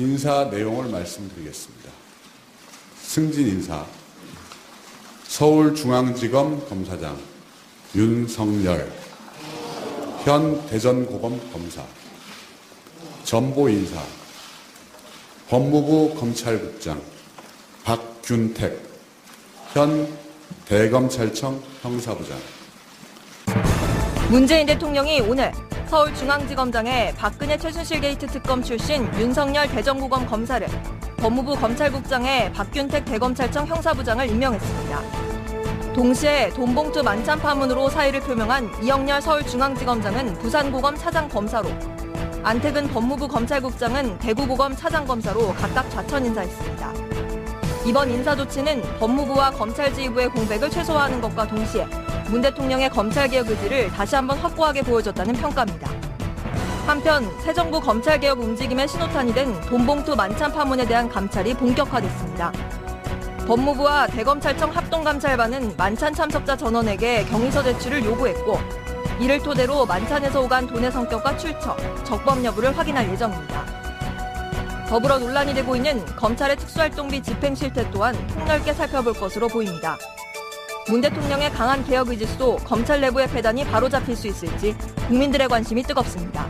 인사 내용을 말씀드리겠습니다. 승진 인사. 서울중앙지검 검사장 윤석열, 현 대전고검 검사. 전보 인사. 법무부 검찰국장 박균택, 현 대검찰청 형사부장. 문재인 대통령이 오늘 서울중앙지검장에 박근혜 최순실 게이트 특검 출신 윤석열 대전고검 검사를, 법무부 검찰국장에 박균택 대검찰청 형사부장을 임명했습니다. 동시에 돈봉투 만찬 파문으로 사의를 표명한 이영렬 서울중앙지검장은 부산고검 차장검사로, 안택은 법무부 검찰국장은 대구고검 차장검사로 각각 좌천 인사했습니다. 이번 인사 조치는 법무부와 검찰지휘부의 공백을 최소화하는 것과 동시에 문 대통령의 검찰개혁 의지를 다시 한번 확고하게 보여줬다는 평가입니다. 한편 새 정부 검찰개혁 움직임의 신호탄이 된 돈봉투 만찬 파문에 대한 감찰이 본격화됐습니다. 법무부와 대검찰청 합동감찰반은 만찬 참석자 전원에게 경위서 제출을 요구했고, 이를 토대로 만찬에서 오간 돈의 성격과 출처, 적법 여부를 확인할 예정입니다. 더불어 논란이 되고 있는 검찰의 특수활동비 집행 실태 또한 폭넓게 살펴볼 것으로 보입니다. 문 대통령의 강한 개혁 의지수도 검찰 내부의 배단이 바로잡힐 수 있을지 국민들의 관심이 뜨겁습니다.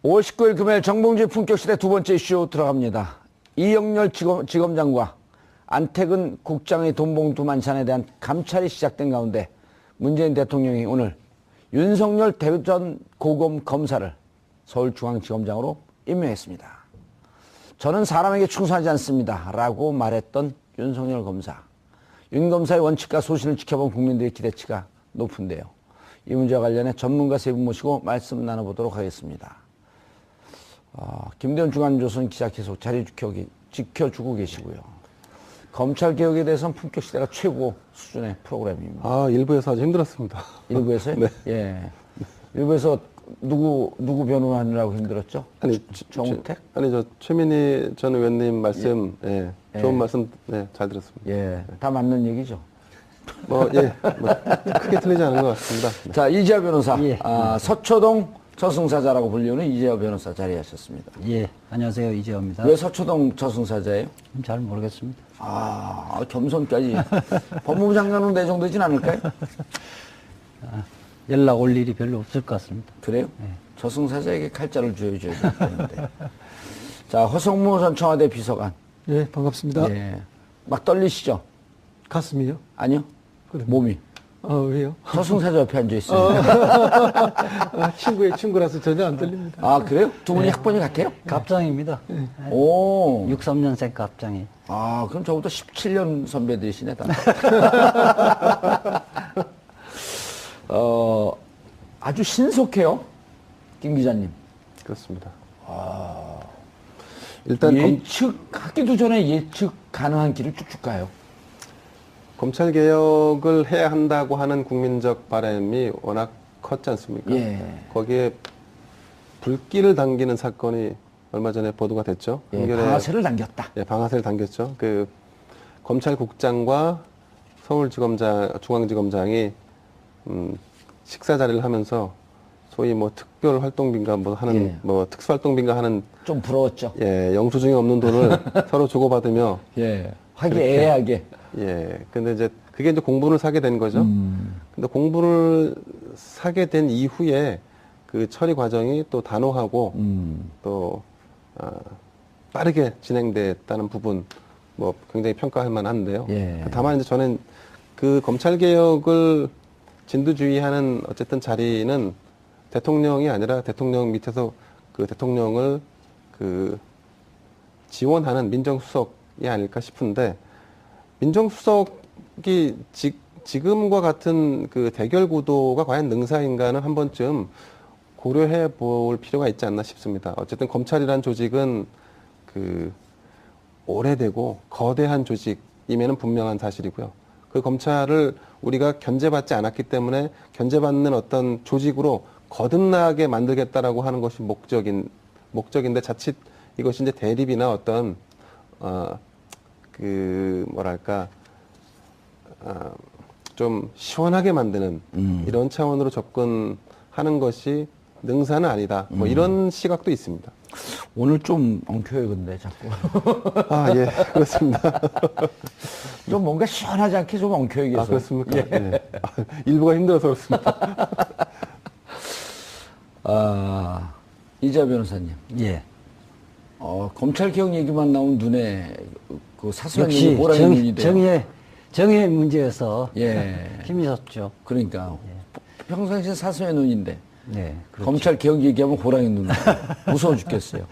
(5월 19일) 금요일 정봉주의 품격시대 두 번째 이슈 들어갑니다. 이영렬 지검장과 안택은 국장의 돈봉투 만찬에 대한 감찰이 시작된 가운데 문재인 대통령이 오늘 윤석열 대전고검 검사를 서울중앙지검장으로 임명했습니다. 저는 사람에게 충성하지 않습니다 라고 말했던 윤석열 검사. 윤 검사의 원칙과 소신을 지켜본 국민들의 기대치가 높은데요. 이 문제와 관련해 전문가 세 분 모시고 말씀 나눠보도록 하겠습니다. 김대현 중앙조선 기자 계속 자리 지켜주고 계시고요. 검찰개혁에 대해서는 품격시대가 최고 수준의 프로그램입니다. 일부에서 아주 힘들었습니다. 일부에서요? 네. 예. 일부에서 누구 변호하느라고 힘들었죠? 정우택? 최민희 전 의원님 말씀, 좋은 말씀, 잘 들었습니다. 예. 다 맞는 얘기죠? 크게 틀리지 않은 것 같습니다. 네. 자, 이재화 변호사. 서초동 저승사자라고 불리는 이재화 변호사 자리하셨습니다. 예, 안녕하세요. 이재화입니다. 왜 서초동 저승사자예요? 잘 모르겠습니다. 겸손까지. 법무부 장관으로 내정되진 않을까요? 연락 올 일이 별로 없을 것 같습니다. 그래요? 네. 저승사자에게 칼자를 쥐어줘야 되는데. 자, 허성무 전 청와대 비서관. 네, 반갑습니다. 예. 막 떨리시죠? 가슴이요? 아니요. 그래. 몸이. 왜요? 저승사자 옆에 앉아있어요. 친구의 친구라서 전혀 안 들립니다. 그래요? 두 분이 학번이 같아요? 갑장입니다. 네. 오. 63년생 갑장이. 그럼 저보다 17년 선배들이시네, 다. 아주 신속해요, 김 기자님. 그렇습니다. 일단 예측하기도 전에 예측 가능한 길을 쭉쭉 가요. 검찰개혁을 해야 한다고 하는 국민적 바람이 워낙 컸지 않습니까? 예. 거기에 불길을 당기는 사건이 얼마 전에 보도가 됐죠. 방아쇠를 당겼다. 방아쇠를 당겼죠. 검찰국장과 중앙지검장이 식사 자리를 하면서 소위 특별활동비인가 특수활동비인가 하는 좀 부러웠죠. 영수증이 없는 돈을 서로 주고받으며 화기애애하게. 근데 이제 그게 이제 공분을 사게 된 거죠. 근데 공분을 사게 된 이후에 그 처리 과정이 또 단호하고 또 빠르게 진행됐다는 부분 굉장히 평가할 만한데요. 다만 이제 저는 그 검찰개혁을 진두지휘하는 어쨌든 자리는 대통령이 아니라 대통령 밑에서 그 대통령을 지원하는 민정수석이 아닐까 싶은데, 민정수석이 지금과 같은 그 대결 구도가 과연 능사인가는 한 번쯤 고려해 볼 필요가 있지 않나 싶습니다. 어쨌든 검찰이란 조직은 오래되고 거대한 조직임에는 분명한 사실이고요. 그 검찰을 우리가 견제받지 않았기 때문에 견제받는 어떤 조직으로 거듭나게 만들겠다라고 하는 것이 목적인데, 자칫 이것이 이제 대립이나 어떤 좀 시원하게 만드는 이런 차원으로 접근하는 것이 능사는 아니다. 뭐 이런 시각도 있습니다. 오늘 좀 엉켜요, 근데 자꾸. 아, 예, 그렇습니다. 좀 뭔가 시원하지 않게 좀 엉켜요, 계속. 아, 그렇습니까? 예. 아, 일부가 힘들어서 그렇습니다. 아, 이자 변호사님. 예. 검찰 개혁 얘기만 나오면 눈에 그 사소한 역시 얘기 호랑이 눈이 돼요. 정의의 문제에서 예. 힘이 섰죠. 그러니까 평상시에 사소한 눈인데 네. 그렇죠. 검찰 개혁 얘기하면 호랑이 눈 무서워 죽겠어요.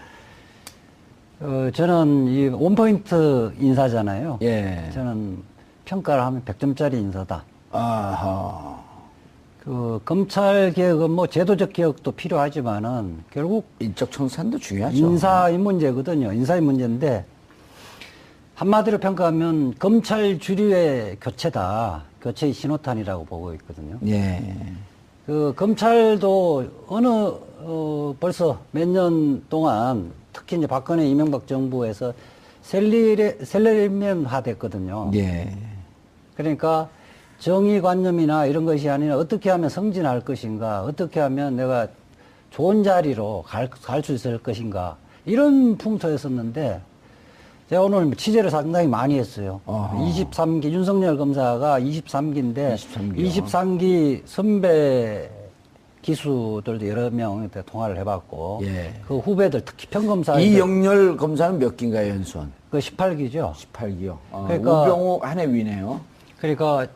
저는 이 원포인트 인사잖아요. 예. 저는 평가를 하면 100점짜리 인사다. 아하. 그 검찰 개혁은 뭐 제도적 개혁도 필요하지만은 결국 인적 청산도 중요하죠. 인사의 문제거든요. 인사의 문제인데 한마디로 평가하면 검찰 주류의 교체다. 교체의 신호탄이라고 보고 있거든요. 예. 그 검찰도 벌써 몇 년 동안 특히 이제 박근혜 이명박 정부에서 셀러리맨화 됐거든요. 예. 그러니까 정의관념이나 이런 것이 아니라 어떻게 하면 성진할 것인가, 어떻게 하면 내가 좋은 자리로 갈 수 있을 것인가, 이런 풍토였었는데, 제가 오늘 취재를 상당히 많이 했어요. 어허. 23기, 윤석열 검사가 23기인데, 23기요. 23기 선배 기수들도 여러 명한테 통화를 해봤고, 예. 그 후배들, 특히 평검사. 이영렬 검사는 몇 기인가요, 연수원? 그 18기죠. 18기요. 그러니까- 우병우 한 해 위네요. 그러니까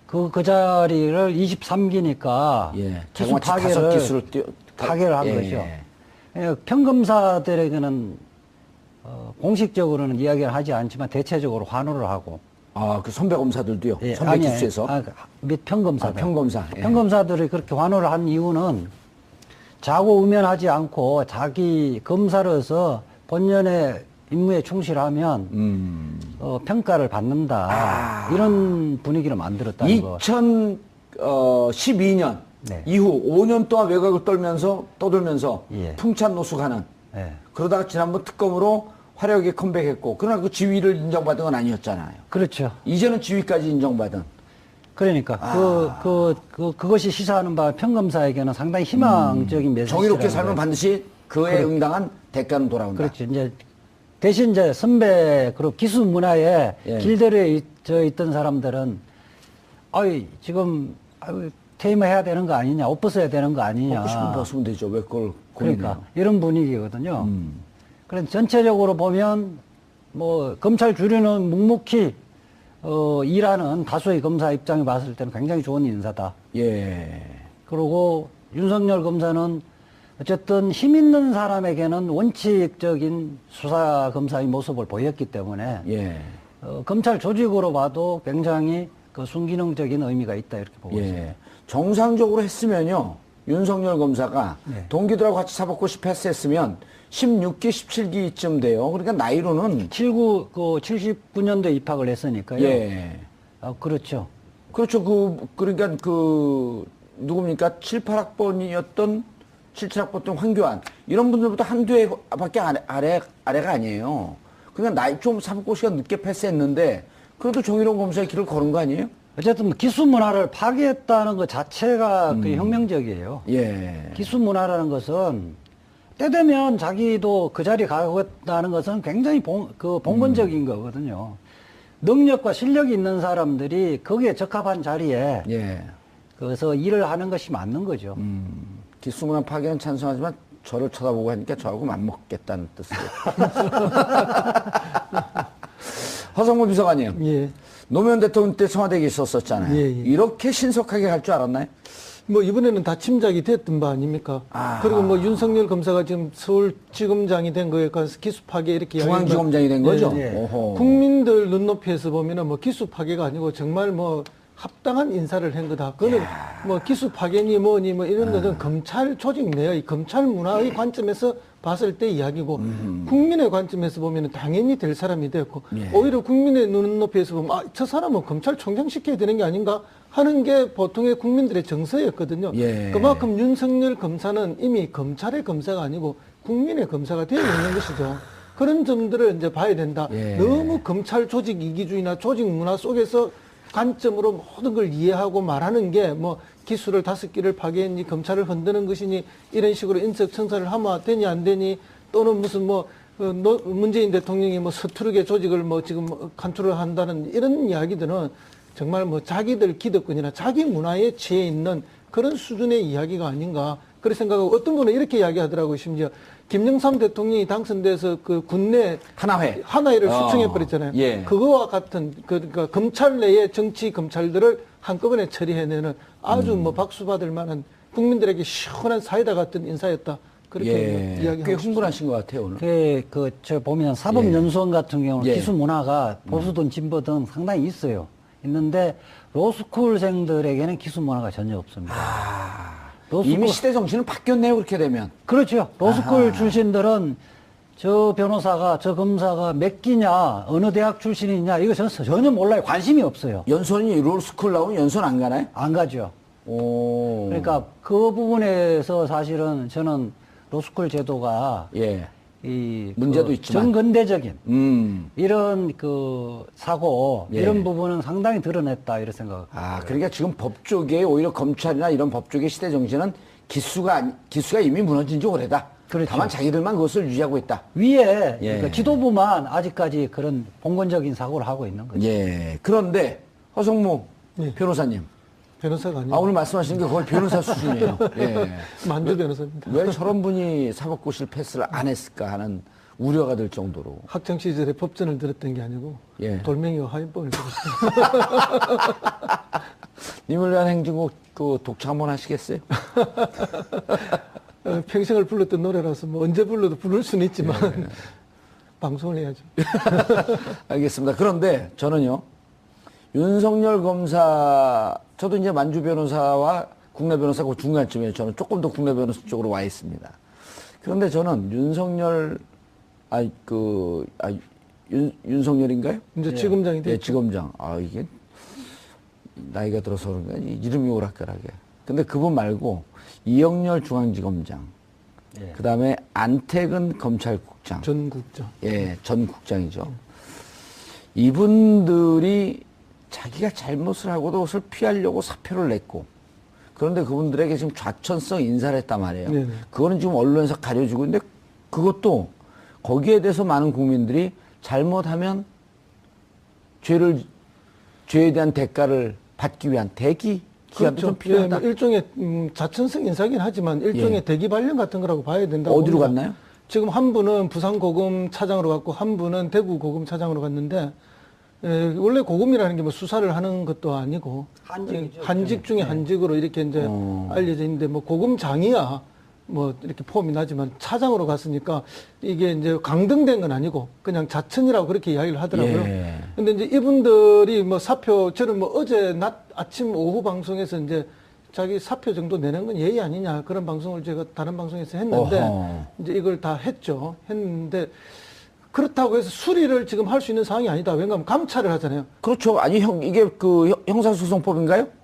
그 자리를 23기니까 예. 기수 자그마치 다섯 파괴를 기수로 파괴를 한 예. 거죠. 예, 평검사들에게는 공식적으로는 이야기를 하지 않지만 대체적으로 환호를 하고. 아, 그 선배 검사들도요. 예, 선배 아니, 기수에서. 및 평검사들. 아, 평검사. 예. 평검사들이 그렇게 환호를 한 이유는 자고우면하지 않고 자기 검사로서 본연의 임무에 충실하면 평가를 받는다. 이런 분위기를 만들었다는 거. 2012년 네. 이후 5년 동안 외곽을 떠돌면서 예. 풍찬 노숙하는 예. 그러다가 지난번 특검으로 화려하게 컴백했고 그러나 그 지위를 인정받은 건 아니었잖아요. 그렇죠. 이제는 지위까지 인정받은. 그러니까 그것이 시사하는 바 평검사에게는 상당히 희망적인 메시지. 정의롭게 살면 반드시 그에 응당한 대가는 돌아온다. 그렇죠. 이제 대신 이제 선배 그룹 기수 문화에 예. 길들여 있던 사람들은 지금 퇴임해야 되는 거 아니냐, 옷 벗어야 되는 거 아니냐. 먹고 싶으면 벗으면 되죠. 왜 그걸 그러니까 고민해요? 이런 분위기거든요. 그래서 전체적으로 보면 뭐 검찰 주류는 묵묵히 일하는 다수의 검사 입장에 봤을 때는 굉장히 좋은 인사다. 예. 그리고 윤석열 검사는 어쨌든 힘 있는 사람에게는 원칙적인 수사 검사의 모습을 보였기 때문에 예. 검찰 조직으로 봐도 굉장히 그 순기능적인 의미가 있다 이렇게 보고 있습니다. 예. 정상적으로 했으면요. 윤석열 검사가 네. 동기들하고 같이 사법고시 패스했으면 16기, 17기쯤 돼요. 그러니까 나이로는 79년도에 입학을 했으니까요. 예. 그렇죠. 그렇죠. 그러니까 누굽니까? 7, 8학번이었던 7, 7학번 때 황교안 이런 분들보다 한두 해밖에 아래가 아니에요. 그러니까 나이 좀 사법고시가 늦게 패스했는데 그래도 정의로운 검사의 길을 걸은 거 아니에요? 어쨌든 기수 문화를 파괴했다는 것 자체가 그 혁명적이에요. 예. 기수 문화라는 것은 때 되면 자기도 그 자리에 가겠다는 것은 굉장히 본건적인 거거든요. 능력과 실력이 있는 사람들이 거기에 적합한 자리에 예. 그래서 일을 하는 것이 맞는 거죠. 기수문화 파괴는 찬성하지만 저를 쳐다보고 하니까 저하고 맞먹겠다는 뜻이에요. 허성무 비서관님. 예. 노무현 대통령 때 청와대에 있었었잖아요. 예, 예. 이렇게 신속하게 갈 줄 알았나요? 뭐 이번에는 다 침작이 됐던 바 아닙니까? 아하. 그리고 뭐 윤석열 검사가 지금 서울지검장이 된 거에 관해서 기수 파괴 이렇게 중앙지검장이 된 거죠? 예, 예. 오호. 국민들 눈높이에서 보면은 뭐 기수 파괴가 아니고 정말 뭐 합당한 인사를 한 거다. 그거는 뭐 기수 파괴니 뭐니 뭐 이런 것은 검찰 조직 내의 검찰 문화의 관점에서 봤을 때 이야기고 국민의 관점에서 보면은 당연히 될 사람이 되었고 예. 오히려 국민의 눈높이에서 보면 저 사람은 검찰총장 시켜야 되는 게 아닌가 하는 게 보통의 국민들의 정서였거든요. 예. 그만큼 윤석열 검사는 이미 검찰의 검사가 아니고 국민의 검사가 되어 있는 것이죠. 그런 점들을 이제 봐야 된다. 예. 너무 검찰 조직 이기주의나 조직 문화 속에서 관점으로 모든 걸 이해하고 말하는 게 뭐 기수를 5개를 파괴했니 검찰을 흔드는 것이니 이런 식으로 인적 청산을 하면 되니 안 되니 또는 무슨 뭐 문재인 대통령이 뭐 서투르게 조직을 뭐 지금 간투를 한다는 이런 이야기들은 정말 뭐 자기들 기득권이나 자기 문화에 취해 있는 그런 수준의 이야기가 아닌가 그렇게 생각하고 어떤 분은 이렇게 이야기하더라고요. 심지어 김영삼 대통령이 당선돼서 그 군내 하나회를 수청해 버렸잖아요. 예. 그거와 같은 그러니까 검찰 내의 정치 검찰들을 한꺼번에 처리해내는 아주 뭐 박수 받을 만한 국민들에게 시원한 사이다 같은 인사였다. 그렇게 예. 이야기하고 꽤 흥분하신 것 같아요 오늘. 저 보면 사법연수원 같은 경우는 예. 기수 문화가 보수든 진보든 상당히 있어요. 있는데 로스쿨생들에게는 기수 문화가 전혀 없습니다. 이미 시대 정신은 바뀌었네요 그렇게 되면. 그렇죠. 로스쿨 출신들은 저 변호사가 저 검사가 몇 기냐 어느 대학 출신이냐 이거 전혀 몰라요. 관심이 없어요. 연수원이 롤스쿨 나오면 연수원 안 가나요? 안 가죠. 오. 그러니까 그 부분에서 사실은 저는 로스쿨 제도가 예. 이 문제도 그 있지만. 정근대적인 이런 그 사고 예. 이런 부분은 상당히 드러냈다 이런 생각. 그러니까 지금 법 쪽에 오히려 검찰이나 이런 법 쪽의 시대 정신은 기수가 이미 무너진 지 오래다. 그렇죠. 다만 자기들만 그것을 유지하고 있다. 위에 예. 그러니까 지도부만 아직까지 그런 봉건적인 사고를 하고 있는 거죠. 예. 그런데 허성무 네. 변호사님. 변호사가 아니고 오늘 말씀하시는 게 거의 변호사 수준이에요. 예. 만주 변호사입니다. 왜 저런 분이 사법고시를 패스를 안 했을까 하는 우려가 들 정도로. 학창 시절에 법전을 들었던 게 아니고 예. 돌멩이와 하인법을 들었어요. 님을 위한 행진곡 그 독창 한번 하시겠어요? 평생을 불렀던 노래라서 뭐 언제 불러도 부를 수는 있지만 방송을 해야죠. 알겠습니다. 그런데 저는요, 윤석열 검사, 저도 이제 만주 변호사와 국내 변호사 그 중간쯤에 저는 조금 더 국내 변호사 쪽으로 와 있습니다. 그런데 저는 윤석열인가요? 이제 지검장이 됐죠. 예, 지검장. 이게 나이가 들어서 그런가 이름이 오락가락해. 근데 그분 말고 이영렬 중앙지검장, 예. 그 다음에 안태근 검찰국장, 전 국장. 예, 전 국장이죠. 이분들이 자기가 잘못을 하고도 그것을 피하려고 사표를 냈고, 그런데 그분들에게 지금 좌천성 인사를 했단 말이에요. 네네. 그거는 지금 언론에서 가려지고 있는데 그것도 거기에 대해서 많은 국민들이 잘못하면 죄에 대한 대가를 받기 위한 대기 기간도 좀 그렇죠. 예, 필요하다. 뭐 일종의 자천성 인사긴 하지만 일종의 예. 대기 발령 같은 거라고 봐야 된다고 어디로 봅니다. 갔나요? 지금 한 분은 부산 고검 차장으로 갔고 한 분은 대구 고검 차장으로 갔는데 원래 고검이라는 게 뭐 수사를 하는 것도 아니고 한직이죠. 한직 중에 한직으로 이렇게 이제 알려져 있는데 뭐 고검장이야 뭐 이렇게 폼이 나지만 차장으로 갔으니까 이게 이제 강등된 건 아니고 그냥 자천이라고 그렇게 이야기를 하더라고요. 예. 근데 이제 이분들이 뭐 사표 저는 뭐 어제 낮 아침 오후 방송에서 이제 자기 사표 정도 내는 건 예의 아니냐 그런 방송을 제가 다른 방송에서 했는데 어허. 이제 이걸 다 했는데 그렇다고 해서 수리를 지금 할 수 있는 상황이 아니다. 왜냐하면 감찰을 하잖아요. 그렇죠. 아니 이게 그 형사소송법인가요?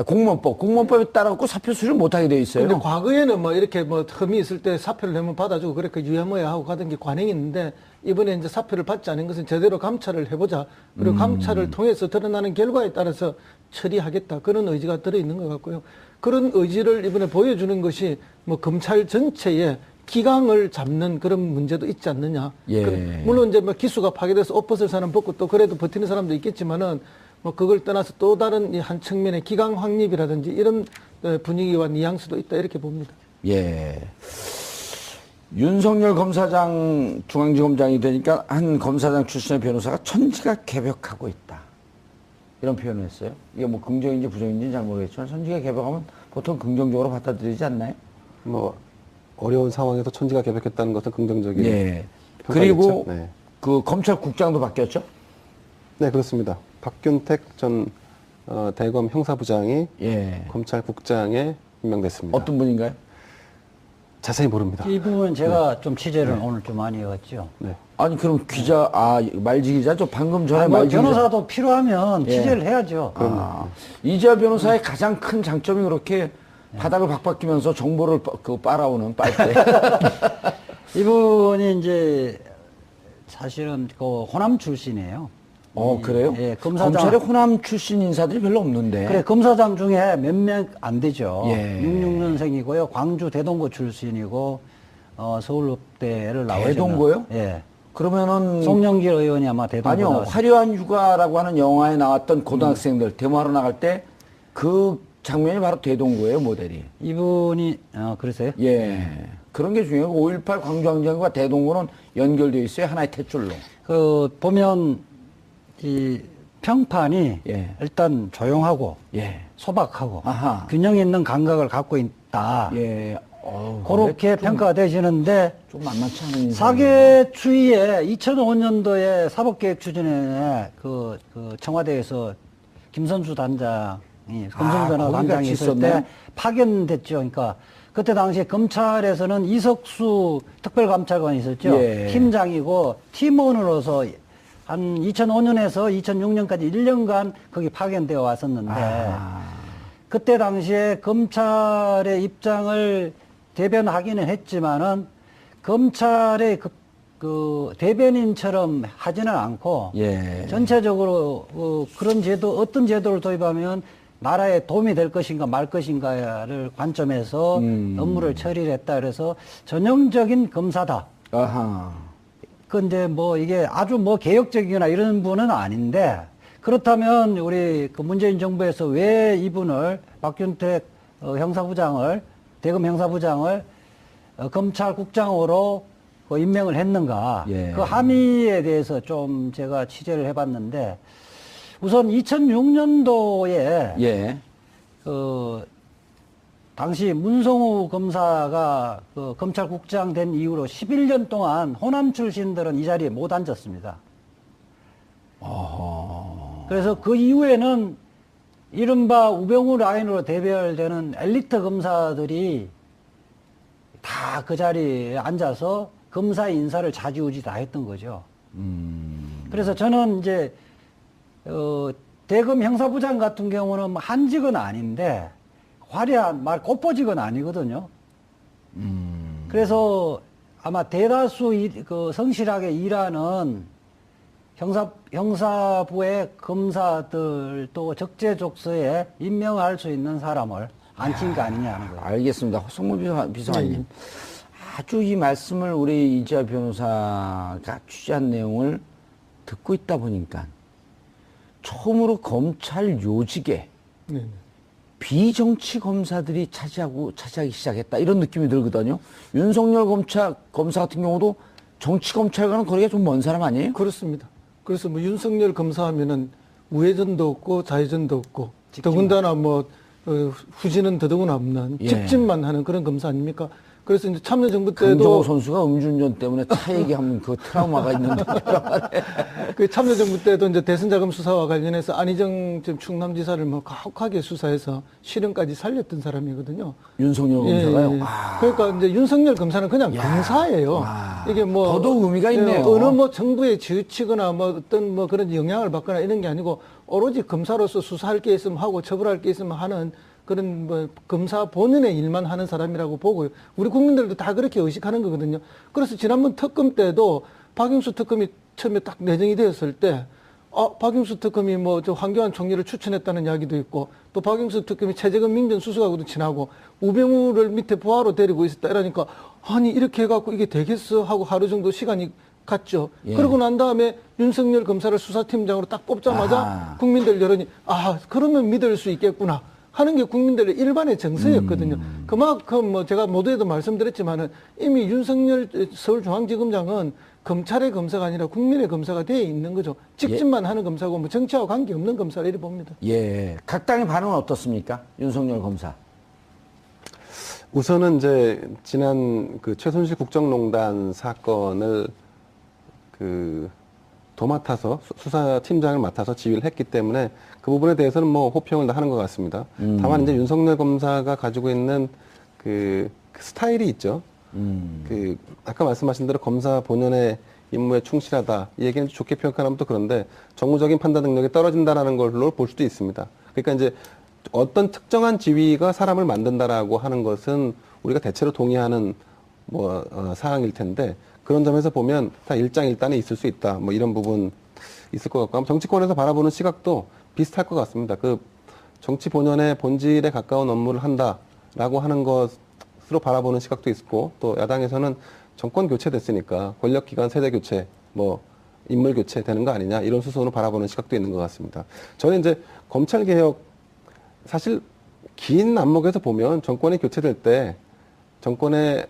공무원법에 따라갖고 사표 수리를 못하게 돼 있어요. 근데 과거에는 뭐 이렇게 뭐 흠이 있을 때 사표를 내면 받아주고 그렇게 유야무야 하고 가던 게 관행이 있는데 이번에 이제 사표를 받지 않은 것은 제대로 감찰을 해보자. 그리고 감찰을 통해서 드러나는 결과에 따라서 처리하겠다. 그런 의지가 들어있는 것 같고요. 그런 의지를 이번에 보여주는 것이 뭐 검찰 전체에 기강을 잡는 그런 문제도 있지 않느냐. 예. 물론 이제 뭐 기수가 파괴돼서 옷 벗을 사람 벗고 또 그래도 버티는 사람도 있겠지만은 뭐 그걸 떠나서 또 다른 이 한 측면의 기강 확립이라든지 이런 분위기와 뉘앙스도 있다 이렇게 봅니다. 예. 윤석열 검사장 중앙지검장이 되니까 한 검사장 출신의 변호사가 천지가 개벽하고 있다. 이런 표현을 했어요. 이게 뭐 긍정인지 부정인지는 잘 모르겠지만 천지가 개벽하면 보통 긍정적으로 받아들이지 않나요? 뭐 어려운 상황에서 천지가 개벽했다는 것은 긍정적인 예. 평가겠죠. 그리고 네. 그 검찰국장도 바뀌었죠? 네, 그렇습니다. 박균택 전 대검 형사부장이 예. 검찰국장에 임명됐습니다. 어떤 분인가요? 자세히 모릅니다. 이 부분은 제가 좀 취재를 오늘 좀 많이 해왔죠. 네. 아니 그럼 기자 말지 기자죠? 방금 전에 뭐 말지 기자. 변호사도 필요하면 예. 취재를 해야죠. 이재화 변호사의 가장 큰 장점이 그렇게 바닥을 박박히면서 정보를 빨아오는 빨대. 이분이 이제 사실은 그 호남 출신이에요. 그래요? 예, 검사장. 검찰에 호남 출신 인사들이 별로 없는데. 그래, 검사장 중에 몇 명 안 되죠. 예. 66년생이고요. 광주 대동고 출신이고, 서울읍대를 나오셨나. 대동고요? 예. 그러면은 송영길 의원이 아마 대동고 아니요, 나왔어요. 화려한 휴가라고 하는 영화에 나왔던 고등학생들 데모하러 나갈 때 그 장면이 바로 대동고예요, 모델이. 이분이, 그러세요? 예. 그런 게 중요해요. 5.18 광주항쟁과 대동고는 연결되어 있어요. 하나의 탯줄로. 보면, 이 평판이 예. 일단 조용하고, 예. 소박하고, 아하. 균형 있는 감각을 갖고 있다. 예. 그렇게 평가가 되시는데, 좀 만만치 않은 인사. 사계추위에 2005년도에 사법개혁추진회 그 청와대에서 김선수 단장이, 검증변호 거기 단장이 같이 있을 있었네. 때 파견됐죠. 그러니까 그때 당시에 검찰에서는 이석수 특별감찰관이 있었죠. 예. 팀장이고 팀원으로서 한 2005년에서 2006년까지 1년간 거기 파견되어 왔었는데 그때 당시에 검찰의 입장을 대변하기는 했지만은 검찰의 그 대변인처럼 하지는 않고 예. 전체적으로 그런 제도 어떤 제도를 도입하면 나라에 도움이 될 것인가 말 것인가를 관점에서 업무를 처리를 했다 그래서 전형적인 검사다. 아하. 근데 뭐 이게 아주 뭐 개혁적이거나 이런 분은 아닌데 그렇다면 우리 그 문재인 정부에서 왜 이분을 박균택 형사부장을 대검 형사부장을 검찰국장으로 임명을 했는가? 예. 그 함의에 대해서 좀 제가 취재를 해봤는데 우선 2006년도에 예. 당시 문성우 검사가 그 검찰국장 된 이후로 11년 동안 호남 출신들은 이 자리에 못 앉았습니다. 그래서 그 이후에는 이른바 우병우 라인으로 대별되는 엘리트 검사들이 다 그 자리에 앉아서 검사 인사를 좌지우지 다 했던 거죠. 그래서 저는 이제 대검 형사부장 같은 경우는 한직은 아닌데 화려한 말 꽃보직은 아니거든요. 그래서 아마 대다수 그 성실하게 일하는 형사부의 검사들도 적재적소에 임명할 수 있는 사람을 앉힌 거 아니냐는 거예요. 알겠습니다. 송문 비서관님. 아주 이 말씀을 우리 이지아 변호사가 취재한 내용을 듣고 있다 보니까 처음으로 검찰 요직에 네. 비정치 검사들이 차지하기 시작했다. 이런 느낌이 들거든요. 윤석열 검사 같은 경우도 정치 검찰과는 거리가 좀 먼 사람 아니에요? 그렇습니다. 그래서 뭐 윤석열 검사하면은 우회전도 없고 좌회전도 없고 더군다나 뭐 후진은 더더구나 없는 예. 직진만 하는 그런 검사 아닙니까? 그래서 이제 참여정부 강정호 때도 선수가 음주운전 때문에 차 얘기하면 그 트라우마가 있는데. 그 참여정부 때도 이제 대선자금 수사와 관련해서 안희정 지금 충남지사를 뭐 가혹하게 수사해서 실형까지 살렸던 사람이거든요. 윤석열 검사가요? 예, 예. 아. 그러니까 이제 윤석열 검사는 그냥 검사예요. 와. 이게 뭐 더더욱 의미가 있네요. 어느 뭐 정부에 지우치거나 뭐 어떤 뭐 그런 영향을 받거나 이런 게 아니고 오로지 검사로서 수사할 게 있으면 하고 처벌할 게 있으면 하는 그런 뭐 검사 본인의 일만 하는 사람이라고 보고요. 우리 국민들도 다 그렇게 의식하는 거거든요. 그래서 지난번 특검 때도 박영수 특검이 처음에 딱 내정이 되었을 때 박영수 특검이 뭐 저 황교안 총리를 추천했다는 이야기도 있고 또 박영수 특검이 최재근 민정수석하고도 친하고 우병우를 밑에 부하로 데리고 있었다 이러니까 아니 이렇게 해갖고 이게 되겠어 하고 하루 정도 시간이 갔죠. 예. 그러고 난 다음에 윤석열 검사를 수사팀장으로 딱 뽑자마자 아하. 국민들 여론이 그러면 믿을 수 있겠구나 하는 게 국민들의 일반의 정서였거든요. 그만큼 뭐 제가 모두에도 말씀드렸지만은 이미 윤석열 서울중앙지검장은 검찰의 검사가 아니라 국민의 검사가 되어 있는 거죠. 직진만 하는 검사고 뭐 정치하고 관계없는 검사를 이렇게 봅니다. 예. 각 당의 반응은 어떻습니까? 윤석열 검사. 우선은 이제 지난 그 최순실 국정농단 사건을 그 도맡아서 수사팀장을 맡아서 지휘를 했기 때문에 그 부분에 대해서는 뭐 호평을 하는 것 같습니다. 다만 이제 윤석열 검사가 가지고 있는 그 스타일이 있죠. 그 아까 말씀하신 대로 검사 본연의 임무에 충실하다 이 얘기는 좋게 평가하면 또 그런데 정무적인 판단 능력이 떨어진다라는 걸로 볼 수도 있습니다. 그러니까 이제 어떤 특정한 지위가 사람을 만든다라고 하는 것은 우리가 대체로 동의하는 뭐 사항일 텐데 그런 점에서 보면 다 일장일단에 있을 수 있다. 뭐 이런 부분 있을 것 같고, 아마 정치권에서 바라보는 시각도 비슷할 것 같습니다. 그 정치 본연의 본질에 가까운 업무를 한다라고 하는 것으로 바라보는 시각도 있고, 또 야당에서는 정권 교체됐으니까 권력기관 세대 교체, 뭐 인물 교체 되는 거 아니냐 이런 수순으로 바라보는 시각도 있는 것 같습니다. 저는 이제 검찰 개혁 사실 긴 안목에서 보면 정권이 교체될 때 정권의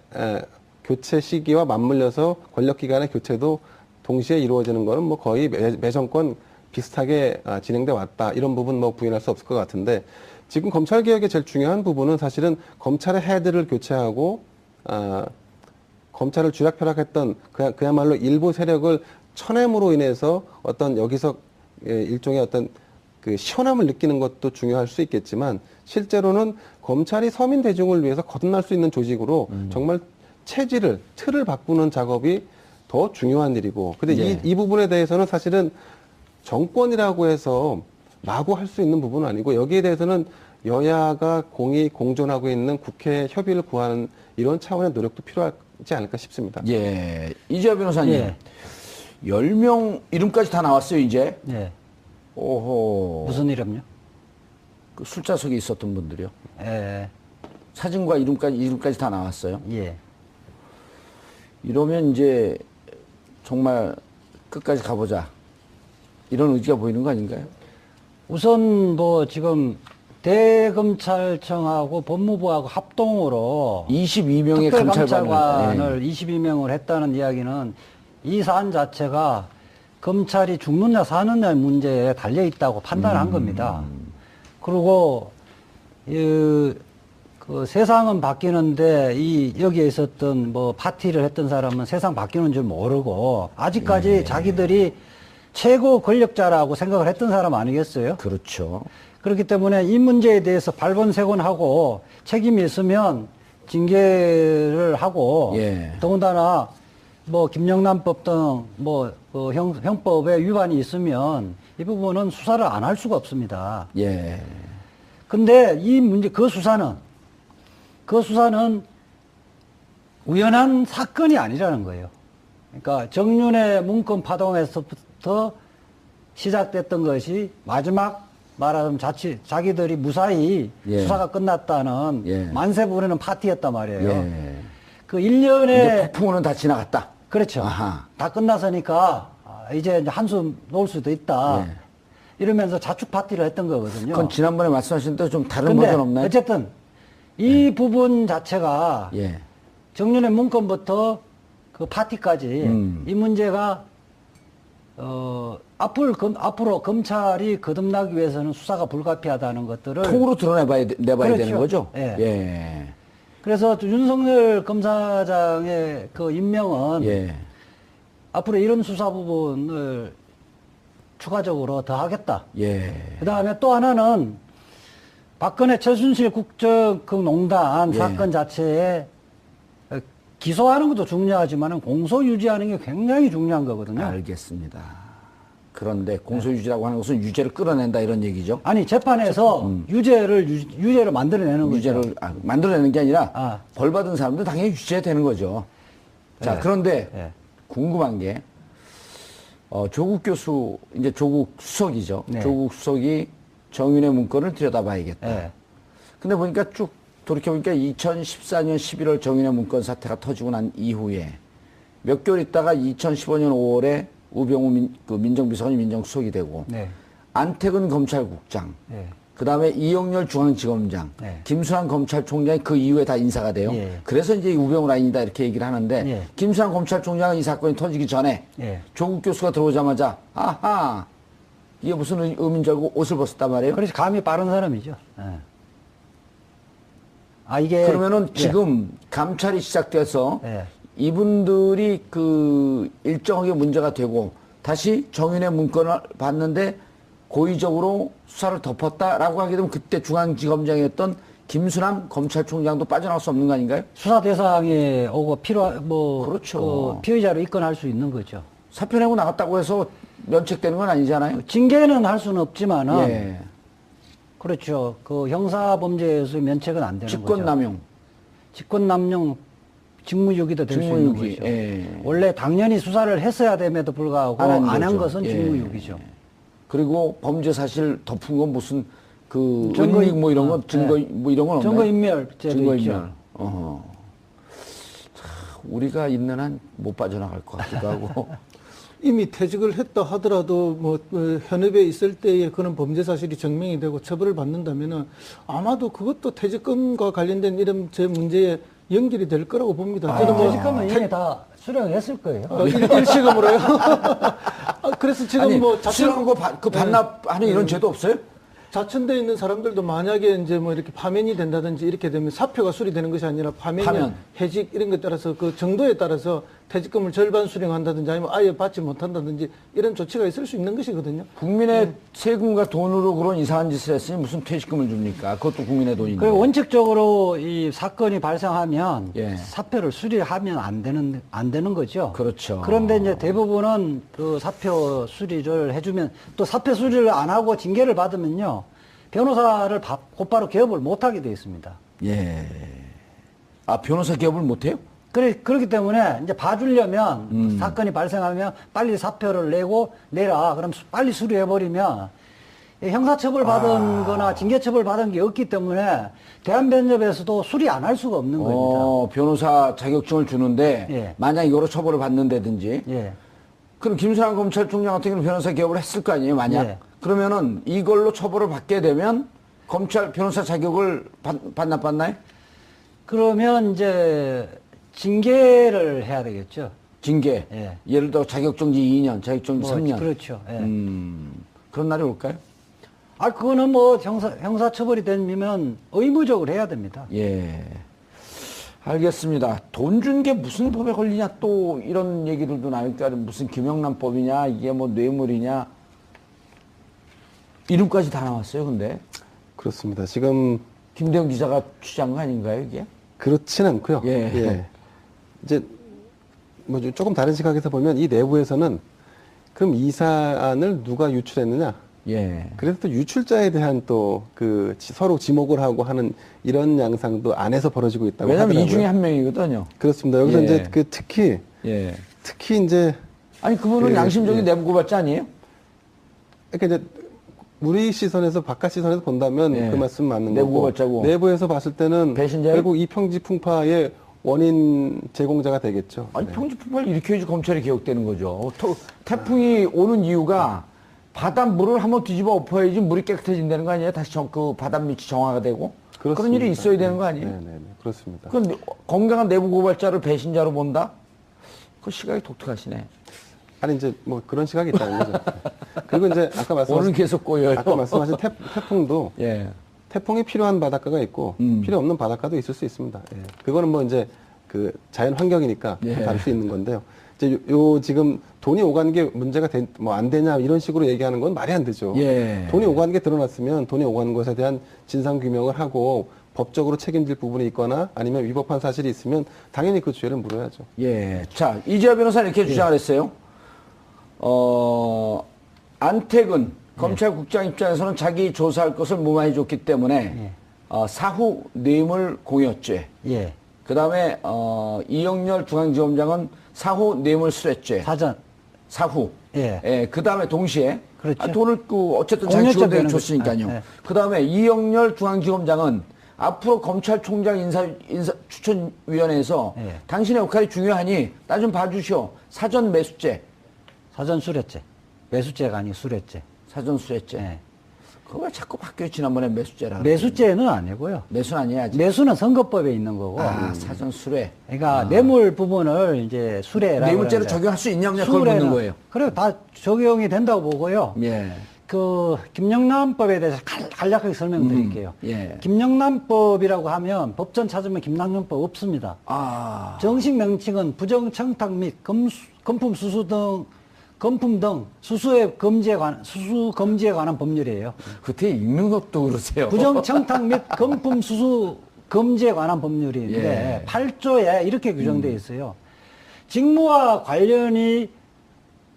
교체 시기와 맞물려서 권력기관의 교체도 동시에 이루어지는 거는 뭐 거의 매 정권 비슷하게 진행돼 왔다. 이런 부분 뭐 부인할 수 없을 것 같은데, 지금 검찰 개혁의 제일 중요한 부분은 사실은 검찰의 헤드를 교체하고 검찰을 쥐락펴락했던 그야말로 일부 세력을 쳐냄으로 인해서 어떤 여기서 일종의 어떤 그 시원함을 느끼는 것도 중요할 수 있겠지만, 실제로는 검찰이 서민 대중을 위해서 거듭날 수 있는 조직으로 정말 체질을, 틀을 바꾸는 작업이 더 중요한 일이고, 근데 예. 이 부분에 대해서는 사실은 정권이라고 해서 마구 할 수 있는 부분은 아니고, 여기에 대해서는 여야가 공존하고 있는 국회 협의를 구하는 이런 차원의 노력도 필요하지 않을까 싶습니다. 예. 이재화 변호사님. 예. 10명 이름까지 다 나왔어요, 이제. 예. 오호. 무슨 이름요? 그 술자석에 있었던 분들이요. 예. 사진과 이름까지 다 나왔어요. 예. 이러면 이제 정말 끝까지 가보자. 이런 의지가 보이는 거 아닌가요? 우선 뭐 지금 대검찰청하고 법무부하고 합동으로 22명의 특별감찰관을 22명을 했다는 이야기는 이 사안 자체가 검찰이 죽느냐 사느냐의 문제에 달려 있다고 판단한 겁니다. 그리고 그 세상은 바뀌는데 여기에 있었던 뭐 파티를 했던 사람은 세상 바뀌는 줄 모르고 아직까지 자기들이 최고 권력자라고 생각을 했던 사람 아니겠어요? 그렇죠. 그렇기 때문에 이 문제에 대해서 발본색원하고 책임이 있으면 징계를 하고 예. 더군다나 뭐 김영란법 등 뭐 그 형법에 위반이 있으면 이 부분은 수사를 안 할 수가 없습니다. 예. 근데 이 문제 그 수사는 우연한 사건이 아니라는 거예요. 그러니까 정윤의 문건 파동에서부터 시작됐던 것이 마지막 말하자면 자기들이 무사히 예. 수사가 끝났다는 예. 만세 부르는 파티였단 말이에요. 예. 그 1년에 이제 폭풍우는 다 지나갔다. 그렇죠. 아하. 다 끝났으니까 이제 한숨 놓을 수도 있다. 예. 이러면서 자축 파티를 했던 거거든요. 그건 지난번에 말씀하신 대로 좀 다른 근데 버전 없나요? 어쨌든 이 부분 자체가 예. 정윤의 문건부터 그 파티까지 이 문제가 앞으로 검찰이 거듭나기 위해서는 수사가 불가피하다는 것들을 통으로 드러내봐야 그렇죠. 되는 거죠? 예. 예. 그래서 윤석열 검사장의 그 임명은 예. 앞으로 이런 수사 부분을 추가적으로 더 하겠다. 예. 그 다음에 또 하나는 박근혜 최순실 국정농단 예. 사건 자체에 기소하는 것도 중요하지만 공소 유지하는 게 굉장히 중요한 거거든요. 알겠습니다. 그런데 공소유지라고 하는 것은 유죄를 끌어낸다 이런 얘기죠? 아니 재판에서 유죄를 만들어내는 거죠. 유죄를 만들어내는 게 아니라 아. 벌 받은 사람도 당연히 유죄되는 거죠. 자, 네. 그런데 네. 궁금한 게 조국 교수, 이제 조국 수석이죠. 네. 조국 수석이 정윤의 문건을 들여다봐야겠다. 네. 근데 보니까 쭉 돌이켜보니까 2014년 11월 정윤의 문건 사태가 터지고 난 이후에 몇 개월 있다가 2015년 5월에 우병우 민정비서관이 민정수석이 되고 네. 안태근 검찰국장, 네. 그 다음에 이영렬 중앙지검장, 네. 김수환 검찰총장이 그 이후에 다 인사가 돼요. 예. 그래서 이제 우병우 라인이다 이렇게 얘기를 하는데 예. 김수환 검찰총장은 이 사건이 터지기 전에 예. 조국 교수가 들어오자마자 아하 이게 무슨 의미인 줄 알고 옷을 벗었단 말이에요. 그래서 감이 빠른 사람이죠. 이게 그러면은 예. 지금 감찰이 시작돼서 예. 이분들이 그 일정하게 문제가 되고 다시 정윤의 문건을 봤는데 고의적으로 수사를 덮었다라고 하게 되면 그때 중앙지검장이었던 김수남 검찰총장도 빠져나올 수 없는 거 아닌가요? 수사 대상에 오고 그렇죠. 그 피의자로 입건할 수 있는 거죠. 사표 내고 나갔다고 해서 면책되는 건 아니잖아요. 징계는 할 수는 없지만은 예. 그렇죠. 그 형사 범죄에서 면책은 안 되는 거죠. 직권남용. 직권남용 직무유기도 될 수 있는 직무유기, 거죠. 예. 원래 당연히 수사를 했어야 됨에도 불구하고 안 한 안 한 거죠. 것은 예. 직무유기죠. 그리고 범죄 사실 덮은 건 무슨 그 증거 은닉 뭐 이런 거 예. 증거 뭐 이런 건 없나요? 증거인멸죄도 증거인멸. 있죠. 참, 우리가 있는 한 못 빠져나갈 것 같기도 하고. 이미 퇴직을 했다 하더라도 뭐 현업에 있을 때에 그런 범죄 사실이 증명이 되고 처벌을 받는다면은 아마도 그것도 퇴직금과 관련된 이런 제 문제에 연결이 될 거라고 봅니다. 저는 뭐 퇴직금은 이미 다 수령했을 거예요. 일시금으로요. 그래서 지금 아니, 뭐 수령한 거 그 반납하는 이런 죄도 없어요? 자천돼 있는 사람들도 만약에 이제 뭐 이렇게 파면이 된다든지 이렇게 되면 사표가 수리되는 것이 아니라 파면, 해직 이런 것에 따라서 그 정도에 따라서 퇴직금을 절반 수령한다든지 아니면 아예 받지 못한다든지 이런 조치가 있을 수 있는 것이거든요. 국민의 세금과 돈으로 그런 이상한 짓을 했으니 무슨 퇴직금을 줍니까? 그것도 국민의 돈인데. 그리고 원칙적으로 이 사건이 발생하면 예. 사표를 수리하면 안 되는 거죠. 그렇죠. 그런데 이제 대부분은 그 사표 수리를 해주면 또 사표 수리를 안 하고 징계를 받으면요 변호사를 곧바로 개업을 못 하게 돼 있습니다. 예. 아, 변호사 개업을 못 해요? 그렇기 때문에 이제 봐주려면 사건이 발생하면 빨리 사표를 내라. 그럼 빨리 수리해버리면 형사처벌 받은 거나 징계처벌 받은 게 없기 때문에 대한변협에서도 수리 안 할 수가 없는 겁니다. 변호사 자격증을 주는데 예. 만약 이거로 처벌을 받는다든지 예. 그럼 김수남 검찰총장 같은 경우는 변호사 개업을 했을 거 아니에요, 만약? 예. 그러면은 이걸로 처벌을 받게 되면 검찰 변호사 자격을 반납받나요? 그러면 이제 징계를 해야 되겠죠. 징계. 예. 예를 들어 자격정지 2년, 자격정지 3년. 그렇죠. 예. 그런 날이 올까요? 그거는 뭐 형사처벌이 되면 의무적으로 해야 됩니다. 예. 알겠습니다. 돈 준 게 무슨 법에 걸리냐 또 이런 얘기들도 나니까 무슨 김영란법이냐 이게 뭐 뇌물이냐 이름까지 다 나왔어요. 근데 그렇습니다. 지금 김대영 기자가 취재한 거 아닌가요 이게? 그렇진 않고요. 예. 이제 뭐 조금 다른 시각에서 보면 이 내부에서는 그럼 이 사안을 누가 유출했느냐? 예. 그래서 또 유출자에 대한 또 그 서로 지목을 하고 하는 이런 양상도 안에서 벌어지고 있다고 왜냐면 하더라고요. 이 중에 한 명이거든요. 그렇습니다. 여기서 예. 이제 그 특히 이제 아니 그분은 예, 양심적인 예. 내부고발자 아니에요? 그러니까 이제 우리 시선에서 바깥 시선에서 본다면 예. 그 말씀 맞는 내부 거고 고발자고. 내부에서 봤을 때는 배신자예요? 결국 이 평지풍파의 원인 제공자가 되겠죠. 아니 네. 평지풍파를 일으켜야지 검찰이 개혁되는 거죠. 태풍이 오는 이유가 바닷물을 한번 뒤집어 엎어야지 물이 깨끗해진다는 거 아니에요? 다시 그 바닷밑이 정화가 되고 그런 그렇습니다. 일이 있어야 되는 거 아니에요? 네, 그렇습니다. 그건 건강한 내부 고발자를 배신자로 본다? 그 시각이 독특하시네. 아니 이제 뭐 그런 시각이 있다는 거죠. 그리고 이제 오늘 계속 꼬여요. 아까 말씀하신 태풍도 예. 태풍이 필요한 바닷가가 있고 필요 없는 바닷가도 있을 수 있습니다. 예. 그거는 뭐 이제 그 자연 환경이니까 예. 다를 수 있는 건데요. 이제 요 지금 돈이 오간 게 문제가 뭐 안 되냐 이런 식으로 얘기하는 건 말이 안 되죠. 예. 돈이 오간 게 드러났으면 돈이 오간 것에 대한 진상 규명을 하고 법적으로 책임질 부분이 있거나 아니면 위법한 사실이 있으면 당연히 그 죄를 물어야죠. 예. 자, 이재화 변호사는 이렇게 주장을 했어요. 안택은 검찰국장 입장에서는 자기 조사할 것을 무마해 줬기 때문에 사후 뇌물 공여죄. 예. 그 다음에 이영렬 중앙지검장은 사후 뇌물 수뢰죄. 사후. 예. 그 다음에 동시에 그렇죠. 돈을 어쨌든 자기 공여죄 직원들이 되는 줬으니까요. 거죠. 예. 그 다음에 이영렬 중앙지검장은 앞으로 검찰총장 인사 추천위원회에서 예. 당신의 역할이 중요하니 나 좀 봐주시오. 사전 매수죄. 사전 수뢰죄. 매수죄가 아니고 수뢰죄. 사전 수뢰죄. 예. 그거 왜 자꾸 바뀌어 지난번에 매수죄라. 매수죄는 아니고요. 매수는 아니야지. 매수는 선거법에 있는 거고. 사전 수뢰. 그러니까 뇌물 부분을 이제 수뢰라고. 뇌물죄를 적용할 수 있냐 없냐 그걸 묻는 거예요. 그래 다 적용이 된다고 보고요. 예. 그 김영란법에 대해서 간략하게 설명드릴게요. 예. 김영란법이라고 하면 법전 찾으면 김영란법 없습니다. 정식 명칭은 부정청탁 및 금품 등 수수 검지에 관한 법률이에요. 그때 읽는 것도 그러세요. 부정청탁 및 금품 수수 검지에 관한 법률인데 예. 8조에 이렇게 규정되어 있어요. 직무와 관련이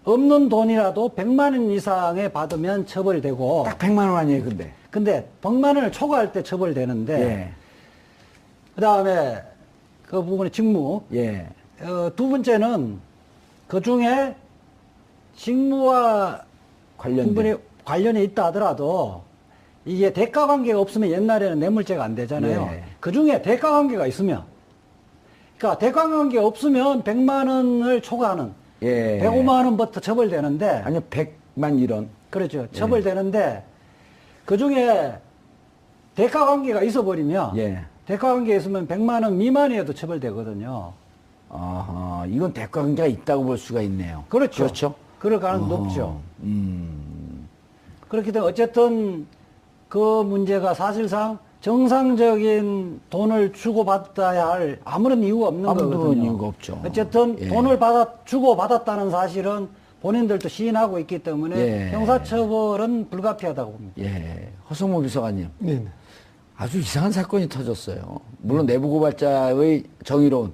없는 돈이라도 100만 원 이상에 받으면 처벌되고 딱 100만 원 아니에요, 근데 100만 원을 초과할 때 처벌되는데 예. 그다음에 그 부분의 직무. 예. 두 번째는 그 중에 직무와 부분이 관련이 있다 하더라도 이게 대가 관계가 없으면 옛날에는 뇌물죄가 안 되잖아요. 예. 그 중에 대가 관계가 있으면, 그러니까 대가 관계가 없으면 100만 원을 초과하는 예. 105만 원부터 처벌되는데, 아니요, 100만 1원. 그렇죠. 처벌되는데 그 중에 대가 관계가 있어버리면, 예. 대가 관계가 있으면 100만 원 미만이어도 처벌되거든요. 아하, 이건 대가 관계가 있다고 볼 수가 있네요. 그렇죠. 그렇죠. 그럴 가능성이 어허. 높죠. 음. 그렇기 때문에 어쨌든 그 문제가 사실상 정상적인 돈을 주고받아야 할 아무런 이유가 없는 아무런 거거든요. 이유가 없죠. 어쨌든 예. 돈을 주고받았다는 사실은 본인들도 시인하고 있기 때문에 예. 형사처벌은 불가피하다고 봅니다. 예. 허성모 비서관님. 네네. 아주 이상한 사건이 터졌어요. 물론 내부 고발자의 정의로운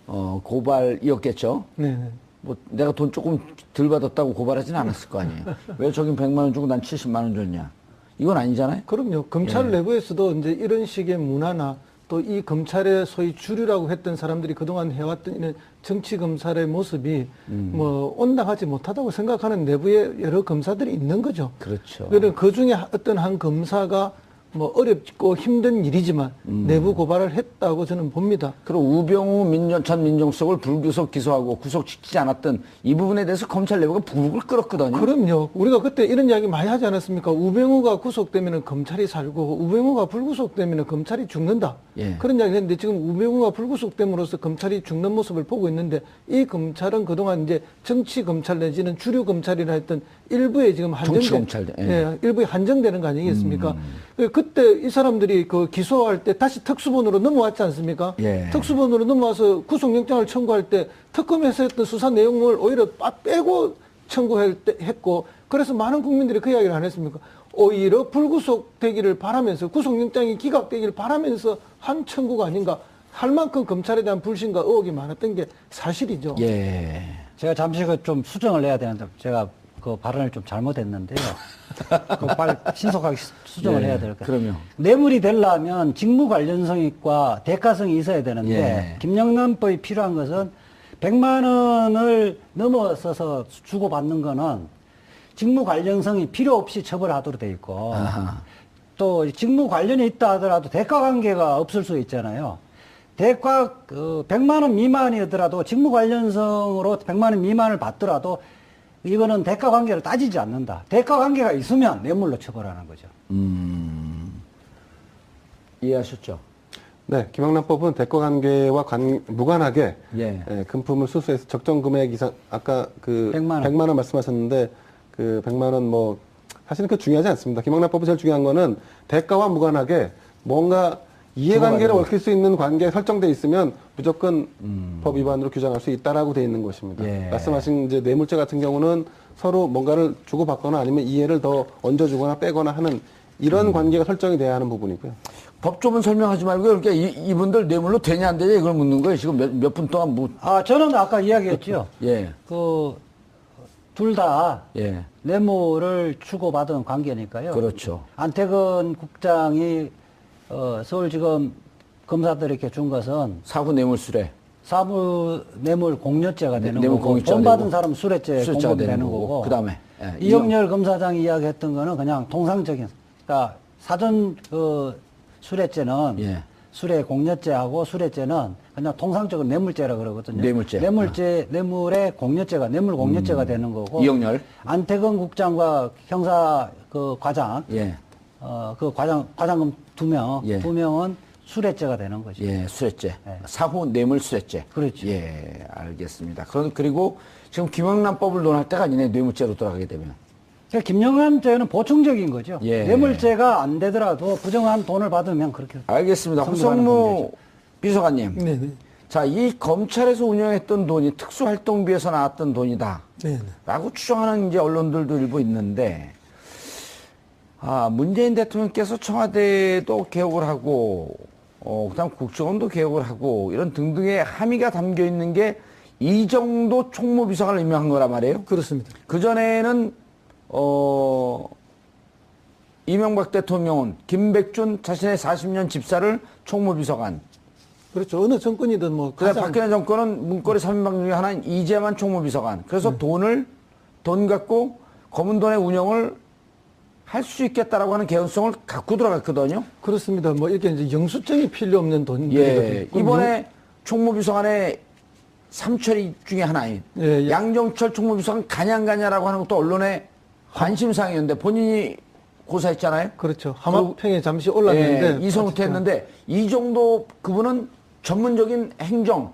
고발이었겠죠. 네네. 뭐 내가 돈 조금 덜 받았다고 고발하지는 않았을 거 아니에요. 왜 저긴 100만 원 주고 난 70만 원 줬냐. 이건 아니잖아요. 그럼요. 검찰 예. 내부에서도 이제 이런 식의 문화나 또 이 검찰의 소위 주류라고 했던 사람들이 그동안 해왔던 이런 정치 검찰의 모습이 뭐 온당하지 못하다고 생각하는 내부에 여러 검사들이 있는 거죠. 그렇죠. 그러니까 그 중에 어떤 한 검사가 뭐 어렵고 힘든 일이지만 내부 고발을 했다고 저는 봅니다. 그리고 우병우 전 민정수석을 불구속 기소하고 구속시키지 않았던 이 부분에 대해서 검찰 내부가 부글부글 끓었거든요. 그럼요. 우리가 그때 이런 이야기 많이 하지 않았습니까? 우병우가 구속되면 검찰이 살고 우병우가 불구속되면 검찰이 죽는다. 예. 그런 이야기 했는데 지금 우병우가 불구속됨으로써 검찰이 죽는 모습을 보고 있는데 이 검찰은 그동안 이제 정치 검찰 내지는 주류 검찰이라 했던 일부에 지금 정치 한정된, 검찰, 예. 예, 일부에 한정되는 거 아니겠습니까? 그때 이 사람들이 그 기소할 때 다시 특수본으로 넘어왔지 않습니까? 예. 특수본으로 넘어와서 구속영장을 청구할 때 특검에서 했던 수사 내용을 오히려 빼고 청구했고 그래서 많은 국민들이 그 이야기를 안 했습니까? 오히려 불구속되기를 바라면서 구속영장이 기각되기를 바라면서 한 청구가 아닌가 할 만큼 검찰에 대한 불신과 의혹이 많았던 게 사실이죠. 예. 제가 잠시 그 좀 수정을 해야 되는데 제가 그 발언을 좀 잘못했는데요. 그 빨리 신속하게 수정을 예, 해야 될 거예요. 그럼요. 뇌물이 되려면 직무 관련성과 대가성이 있어야 되는데 예. 김영란법이 필요한 것은 100만 원을 넘어서서 주고받는 거는 직무 관련성이 필요 없이 처벌하도록 돼 있고 아하. 또 직무 관련이 있다 하더라도 대가 관계가 없을 수 있잖아요. 대가 100만 원 미만이더라도 직무 관련성으로 100만 원 미만을 받더라도 이거는 대가 관계를 따지지 않는다. 대가 관계가 있으면 뇌물로 처벌하는 거죠. 이해하셨죠? 네, 김영란법은 대가 관계와 무관하게 예. 금품을 수수해서 적정 금액 이상 아까 그 100만 원. 원 말씀하셨는데 그 100만 원 뭐 사실은 그 중요하지 않습니다. 김영란법이 제일 중요한 거는 대가와 무관하게 뭔가 이해관계를 얽힐 수 있는 관계가 설정돼 있으면 무조건 법 위반으로 규정할 수 있다라고 돼 있는 것입니다. 예. 말씀하신 이제 뇌물죄 같은 경우는 서로 뭔가를 주고받거나 아니면 이해를 더 얹어주거나 빼거나 하는 이런 관계가 설정이 돼야 하는 부분이고요. 법조문 설명하지 말고 그러니까 이분들 뇌물로 되냐 안 되냐 이걸 묻는 거예요. 지금 몇 분 동안 저는 아까 이야기했죠. 예. 둘 다 예. 뇌물을 주고받은 관계니까요. 그렇죠. 안태근 국장이 서울지검 검사들에게 준 것은 사후 뇌물수뢰. 사무 뇌물 공여죄가 되는 뇌물 거고 공여죄가 돈 받은 되고, 사람 수뢰죄 수뢰죄가 공범되는 되는 거고, 거고 그다음에, 예, 이영렬 검사장이 이야기했던 거는 그냥 통상적인 그러니까 사전 수뢰죄는 예. 수뢰 공여죄하고 수뢰죄는 그냥 통상적으로 뇌물죄라 그러거든요. 뇌물죄. 뇌물의 공여죄가 뇌물 공여죄가 되는 거고 이영렬. 안태근 국장과 형사 그 과장 예. 과장금 두 예. 명은 수뢰죄가 되는 거죠. 예, 수뢰죄. 예. 사후 뇌물 수뢰죄. 그렇죠. 예, 알겠습니다. 그리고 지금 김영란법을 논할 때가 아니네, 뇌물죄로 돌아가게 되면. 그러니까 김영란죄는 보충적인 거죠. 예. 뇌물죄가 안 되더라도 부정한 돈을 받으면 그렇게. 알겠습니다. 선고하는 허성무 범죄죠. 비서관님. 네네. 자, 이 검찰에서 운영했던 돈이 특수활동비에서 나왔던 돈이다. 네네. 라고 추정하는 이제 언론들도 일부 있는데, 문재인 대통령께서 청와대도 개혁을 하고, 그다음 국정원도 개혁을 하고, 이런 등등의 함의가 담겨 있는 게 이정도 총무비서관을 임명한 거란 말이에요. 그렇습니다. 그전에는, 이명박 대통령은 김백준 자신의 40년 집사를 총무비서관, 그렇죠. 어느 정권이든 뭐 그래서 박근혜 정권은 문고리 3인방 중에 하나인 이재만 총무비서관. 그래서 돈 갖고 검은 돈의 운영을 할 수 있겠다라고 하는 개연성을 갖고 들어갔거든요. 그렇습니다. 뭐 이렇게 이제 영수증이 필요 없는 돈들이거든요. 예. 이번에 총무비서관의 삼철이 중에 하나인 예. 양정철 총무비서관 가냐라고 하는 것도 언론의 관심사항이었는데 본인이 고사했잖아요. 그렇죠. 하마평에 잠시 올랐는데 예, 이성부터 했는데 이 정도 그분은 전문적인 행정,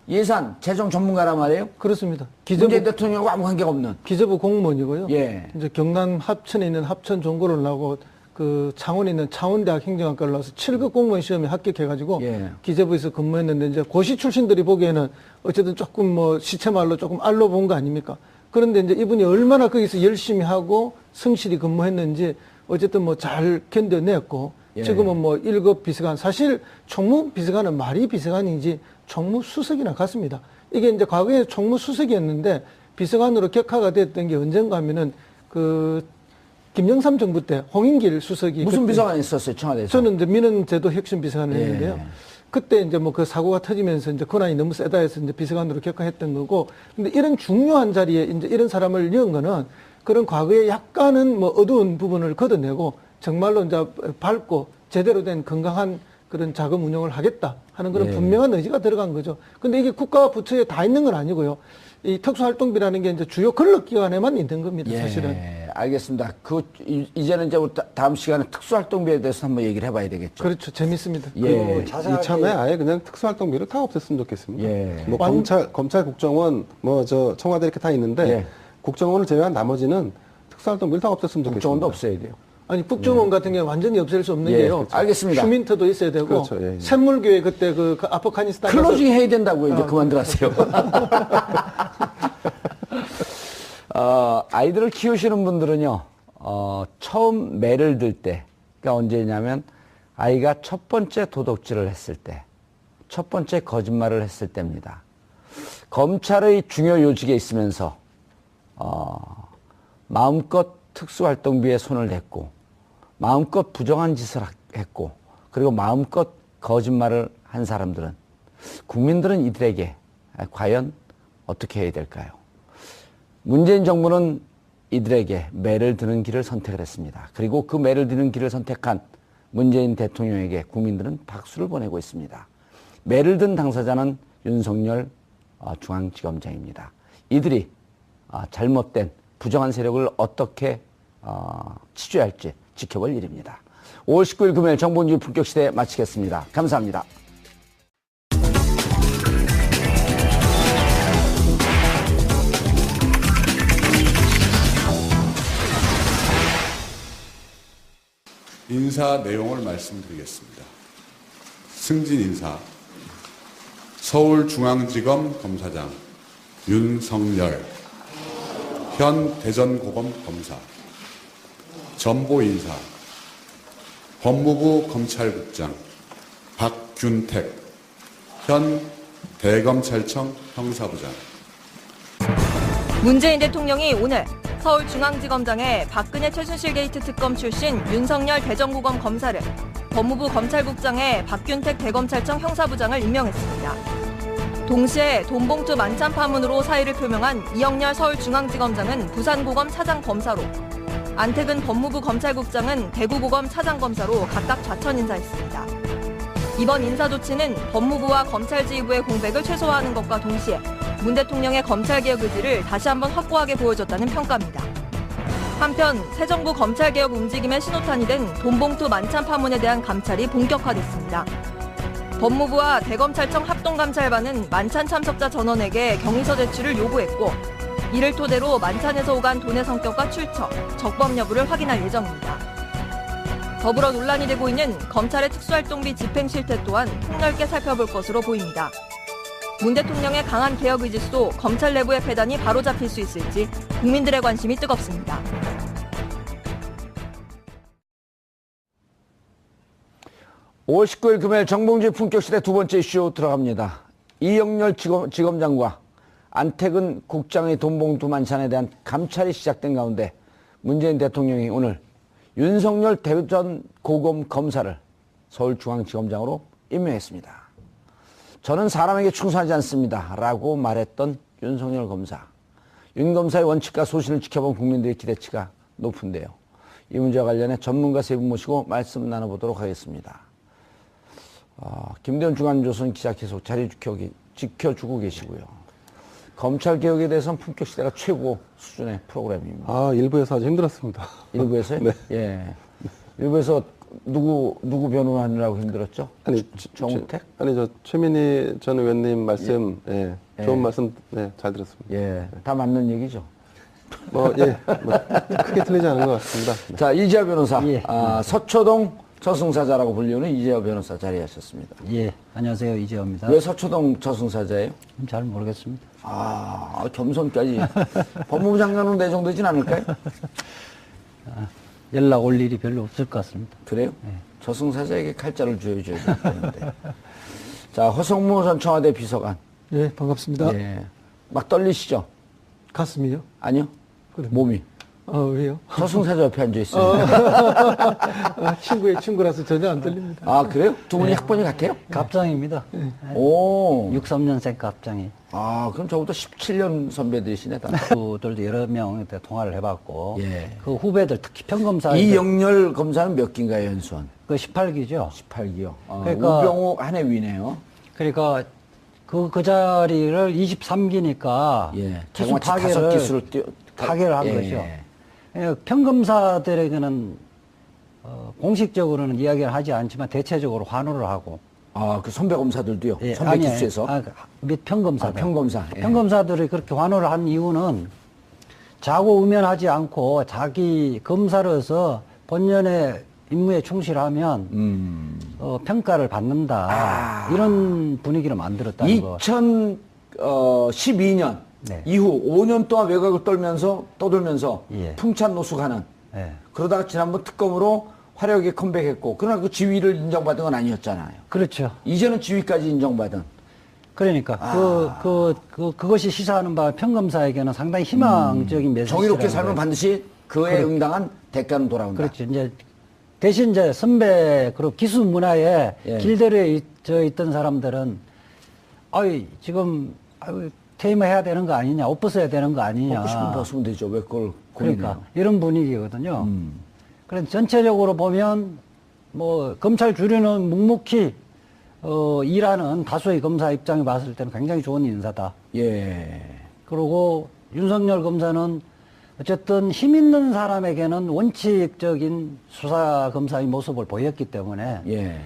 예산, 재정 전문가란 말이에요. 그렇습니다. 문재인 대통령하고 아무 관계가 없는. 기재부 공무원이고요. 예. 이제 경남 합천에 있는 합천 종고를 나오고 그 창원에 있는 창원대학 행정학과를 나와서 7급 공무원 시험에 합격해가지고 예. 기재부에서 근무했는데 이제 고시 출신들이 보기에는 어쨌든 조금 뭐 시체말로 조금 알로 본 거 아닙니까? 그런데 이제 이분이 얼마나 거기서 열심히 하고 성실히 근무했는지 어쨌든 뭐 잘 견뎌냈고 예. 지금은 뭐 1급 비서관, 사실 총무비서관은 말이 비서관이지 총무수석이나 같습니다. 이게 이제 과거에 총무수석이었는데 비서관으로 격하가 됐던 게 언젠가 하면은 그 김영삼 정부 때 홍인길 수석이 무슨 그때 비서관이 있었어요, 청와대에서? 저는 이제 민원제도 혁신 비서관을 예. 했는데요. 그때 이제 뭐 그 사고가 터지면서 이제 권한이 너무 세다 해서 이제 비서관으로 격하했던 거고, 근데 이런 중요한 자리에 이제 이런 사람을 넣은 거는 그런 과거에 약간은 뭐 어두운 부분을 걷어내고 정말로 이제 밝고 제대로 된 건강한 그런 자금 운영을 하겠다 하는 그런 예. 분명한 의지가 들어간 거죠. 근데 이게 국가 부처에 다 있는 건 아니고요. 이 특수활동비라는 게 이제 주요 권력기관에만 있는 겁니다, 사실은. 예, 알겠습니다. 이제는 이제 우리 다음 시간에 특수활동비에 대해서 한번 얘기를 해봐야 되겠죠. 그렇죠. 재밌습니다. 예. 이참에 아예 그냥 특수활동비를 다 없앴으면 좋겠습니다. 예. 뭐 검찰, 국정원, 뭐 저 청와대 이렇게 다 있는데 예. 국정원을 제외한 나머지는 특수활동비를 다 없앴으면 좋겠습니다. 국정원도 없어야 돼요. 아니 국정원 같은 경우는 완전히 없앨 수 없는 예, 게요. 그렇죠. 알겠습니다. 휴민트도 있어야 되고 그렇죠. 예, 예. 샘물교회 그때 그 아프가니스탄 클로징 해야 된다고요. 이제 그만 들어가세요. 아이들을 키우시는 분들은요, 처음 매를 들 때, 그러니까 언제냐면 아이가 첫 번째 도둑질을 했을 때, 첫 번째 거짓말을 했을 때입니다. 검찰의 중요 요직에 있으면서 마음껏 특수활동비에 손을 댔고 마음껏 부정한 짓을 했고 그리고 마음껏 거짓말을 한 사람들은 국민들은 이들에게 과연 어떻게 해야 될까요? 문재인 정부는 이들에게 매를 드는 길을 선택을 했습니다. 그리고 그 매를 드는 길을 선택한 문재인 대통령에게 국민들은 박수를 보내고 있습니다. 매를 든 당사자는 윤석열 중앙지검장입니다. 이들이 잘못된 부정한 세력을 어떻게 치줘야 할지 지켜볼 일입니다. 5월 19일 금요일 정봉주 품격시대 마치겠습니다. 감사합니다. 인사 내용을 말씀드리겠습니다. 승진 인사, 서울중앙지검 검사장 윤석열, 현 대전고검 검사. 전보 인사, 법무부 검찰국장 박균택, 현 대검찰청 형사부장. 문재인 대통령이 오늘 서울중앙지검장에 박근혜 최순실 게이트 특검 출신 윤석열 대전고검 검사를, 법무부 검찰국장에 박균택 대검찰청 형사부장을 임명했습니다. 동시에 돈봉투 만찬 파문으로 사의를 표명한 이영렬 서울중앙지검장은 부산고검 차장검사로, 안택은 법무부 검찰국장은 대구고검 차장검사로 각각 좌천 인사했습니다. 이번 인사 조치는 법무부와 검찰 지휘부의 공백을 최소화하는 것과 동시에 문 대통령의 검찰개혁 의지를 다시 한번 확고하게 보여줬다는 평가입니다. 한편 새 정부 검찰개혁 움직임의 신호탄이 된 돈봉투 만찬 파문에 대한 감찰이 본격화됐습니다. 법무부와 대검찰청 합동감찰반은 만찬 참석자 전원에게 경위서 제출을 요구했고, 이를 토대로 만찬에서 오간 돈의 성격과 출처, 적법 여부를 확인할 예정입니다. 더불어 논란이 되고 있는 검찰의 특수활동비 집행 실태 또한 폭넓게 살펴볼 것으로 보입니다. 문 대통령의 강한 개혁 의지도 검찰 내부의 배단이 바로잡힐 수 있을지 국민들의 관심이 뜨겁습니다. (5월 19일) 금요일 정봉주의 품격시대 두 번째 이슈 들어갑니다. 이영렬 지검장과 안택은 국장의 돈봉투 만찬에 대한 감찰이 시작된 가운데 문재인 대통령이 오늘 윤석열 대전 고검 검사를 서울중앙지검장으로 임명했습니다. 저는 사람에게 충성하지 않습니다. 라고 말했던 윤석열 검사. 윤 검사의 원칙과 소신을 지켜본 국민들의 기대치가 높은데요. 이 문제와 관련해 전문가 세 분 모시고 말씀 나눠보도록 하겠습니다. 김대현 중앙조선 기자 계속 자리 지켜주고 계시고요. 검찰개혁에 대해서는 품격시대가 최고 수준의 프로그램입니다. 일부에서 아주 힘들었습니다. 일부에서요? 네. 예. 일부에서 누구 변호하느라고 힘들었죠? 정우택? 저 최민희 전 의원님 말씀, 좋은 말씀, 잘 들었습니다. 예. 다 맞는 얘기죠. 크게 틀리지 않은 것 같습니다. 네. 자, 이재화 변호사. 예. 서초동 저승사자라고 불리는 이재화 변호사 자리하셨습니다. 예, 안녕하세요. 이재호입니다. 왜 서초동 저승사자예요? 잘 모르겠습니다. 겸손까지. 법무부 장관으로 내정되진 않을까요? 연락 올 일이 별로 없을 것 같습니다. 그래요? 저승사자에게 칼자를 쥐어줘야 되는데. 자, 허성무 전 청와대 비서관. 예, 반갑습니다. 예. 막 떨리시죠? 가슴이요? 아니요? 몸이. 왜요? 저승사자 옆에 앉아있어요. 친구의 친구라서 전혀 안 들립니다. 그래요? 두 분이 학번이 같아요? 갑장입니다. 오. 63년생 갑장이. 그럼 저보다 17년 선배들이시네, 다. 그들도 여러 명한테 통화를 해봤고, 예. 그 후배들, 특히 평검사. 이영렬 검사는 몇 기인가요, 연수원? 그 18기죠. 18기요. 그러니까- 우병우 한해 위네요. 그러니까 그 자리를 23기니까 예. 기수 자그마치 5기수를 파괴를 한 거죠. 예, 평검사들에게는 공식적으로는 이야기를 하지 않지만 대체적으로 환호를 하고. 그 선배 검사들도요? 예, 선배 아니, 기수에서? 및 평검사들. 평검사. 예. 평검사들이 그렇게 환호를 한 이유는 자고우면하지 않고 자기 검사로서 본연의 임무에 충실하면 평가를 받는다. 이런 분위기를 만들었다는 거. 2012년 네. 이후 5년 동안 외곽을 떠돌면서 예. 풍찬 노숙하는. 예. 그러다가 지난번 특검으로 화려하게 컴백했고, 그러나 그 지위를 인정받은 건 아니었잖아요. 그렇죠. 이제는 지위까지 인정받은. 그러니까 그것이 시사하는 바 평검사에게는 상당히 희망적인 메시지. 정의롭게 살면 반드시 그에 응당한 대가는 돌아온다. 그렇죠. 이제 대신 이제 선배 그룹 기수 문화에 예. 길들여 있던 사람들은 지금 퇴임해야 되는 거 아니냐, 옷 벗어야 되는 거 아니냐. 먹고 싶으면 벗으면 되죠. 왜 그걸 그러니까 고민해요? 이런 분위기거든요. 그래서 전체적으로 보면 검찰 주류는 묵묵히 일하는 다수의 검사 입장에 봤을 때는 굉장히 좋은 인사다. 예. 그리고 윤석열 검사는 어쨌든 힘 있는 사람에게는 원칙적인 수사 검사의 모습을 보였기 때문에 예.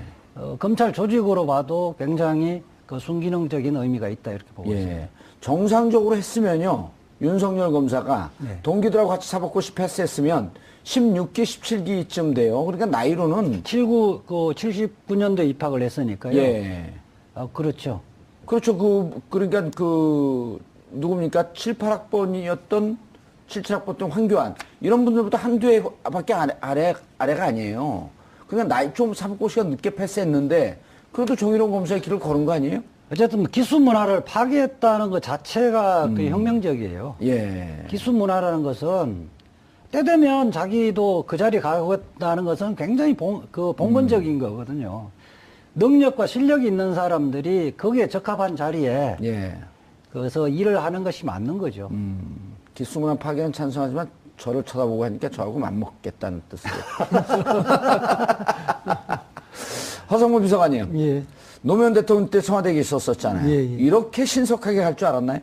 검찰 조직으로 봐도 굉장히 그 순기능적인 의미가 있다 이렇게 보고 있습니다. 예. 정상적으로 했으면요. 윤석열 검사가 네. 동기들하고 같이 사법고시 패스했으면 16기, 17기쯤 돼요. 그러니까 나이로는 79년도에 입학을 했으니까요. 예. 그렇죠. 그렇죠. 그러니까 누굽니까? 7, 8학번이었던 7, 7학번 황교안 이런 분들보다 한두 해밖에 아래가 아니에요. 그러니까 나이 좀 사법고시가 늦게 패스했는데 그래도 정의로운 검사의 길을 걸은 거 아니에요? 어쨌든 기수 문화를 파괴했다는 것 자체가 그 혁명적이에요. 예. 기수 문화라는 것은 때 되면 자기도 그 자리에 가겠다는 것은 굉장히 봉건적인 거거든요. 능력과 실력이 있는 사람들이 거기에 적합한 자리에 예. 그래서 일을 하는 것이 맞는 거죠. 기수문화 파괴는 찬성하지만 저를 쳐다보고 하니까 저하고 맞먹겠다는 뜻이에요. 허성무 비서관이요. 예. 노무현 대통령 때 청와대에 있었잖아요. 예, 예. 이렇게 신속하게 갈 줄 알았나요?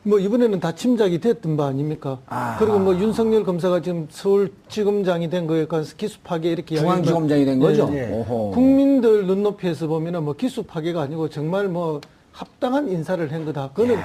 이번에는 다 침작이 됐던 바 아닙니까? 그리고 윤석열 검사가 지금 서울지검장이 된 거에 관해서 기수 파괴 이렇게 중앙지검장이 된 거죠? 예, 예. 오호. 국민들 눈높이에서 보면은 기수 파괴가 아니고 정말 합당한 인사를 한 거다. 그거는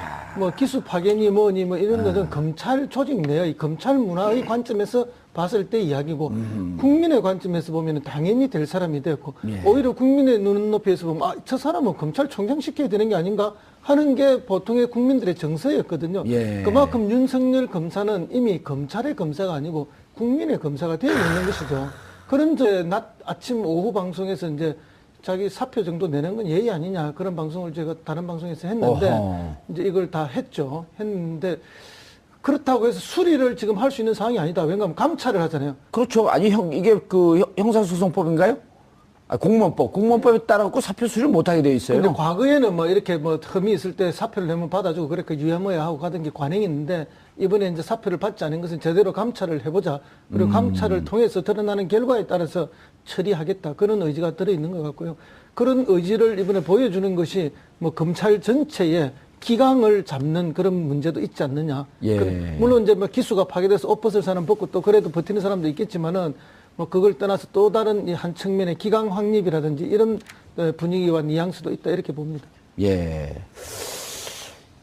기수 파괴니 뭐니 이런 것은 검찰 조직 내의 검찰 문화의 관점에서 봤을 때 이야기고 국민의 관점에서 보면 당연히 될 사람이 됐고 예. 오히려 국민의 눈높이에서 보면 저 사람은 검찰총장 시켜야 되는 게 아닌가 하는 게 보통의 국민들의 정서였거든요. 예. 그만큼 윤석열 검사는 이미 검찰의 검사가 아니고 국민의 검사가 되어 있는 것이죠. 그런 낮, 아침, 오후 방송에서 이제 자기 사표 정도 내는 건 예의 아니냐 그런 방송을 제가 다른 방송에서 했는데 어허. 이제 이걸 다 했는데 그렇다고 해서 수리를 지금 할 수 있는 상황이 아니다. 왜냐하면 감찰을 하잖아요. 그렇죠. 아니 이게 형사소송법인가요? 공무원법에 따라갖고 사표 수리를 못하게 돼 있어요. 근데 과거에는 뭐 이렇게 뭐 흠이 있을 때 사표를 내면 받아주고 그렇게 유야무야 하고 가던 게 관행이 있는데 이번에 이제 사표를 받지 않은 것은 제대로 감찰을 해보자. 그리고 감찰을 통해서 드러나는 결과에 따라서 처리하겠다. 그런 의지가 들어있는 것 같고요. 그런 의지를 이번에 보여주는 것이 뭐 검찰 전체에 기강을 잡는 그런 문제도 있지 않느냐. 예. 물론 이제 뭐 기수가 파괴돼서 옷 벗을 사람 벗고 또 그래도 버티는 사람도 있겠지만은 뭐 그걸 떠나서 또 다른 이 한 측면의 기강 확립이라든지 이런 분위기와 뉘앙스도 있다 이렇게 봅니다. 예.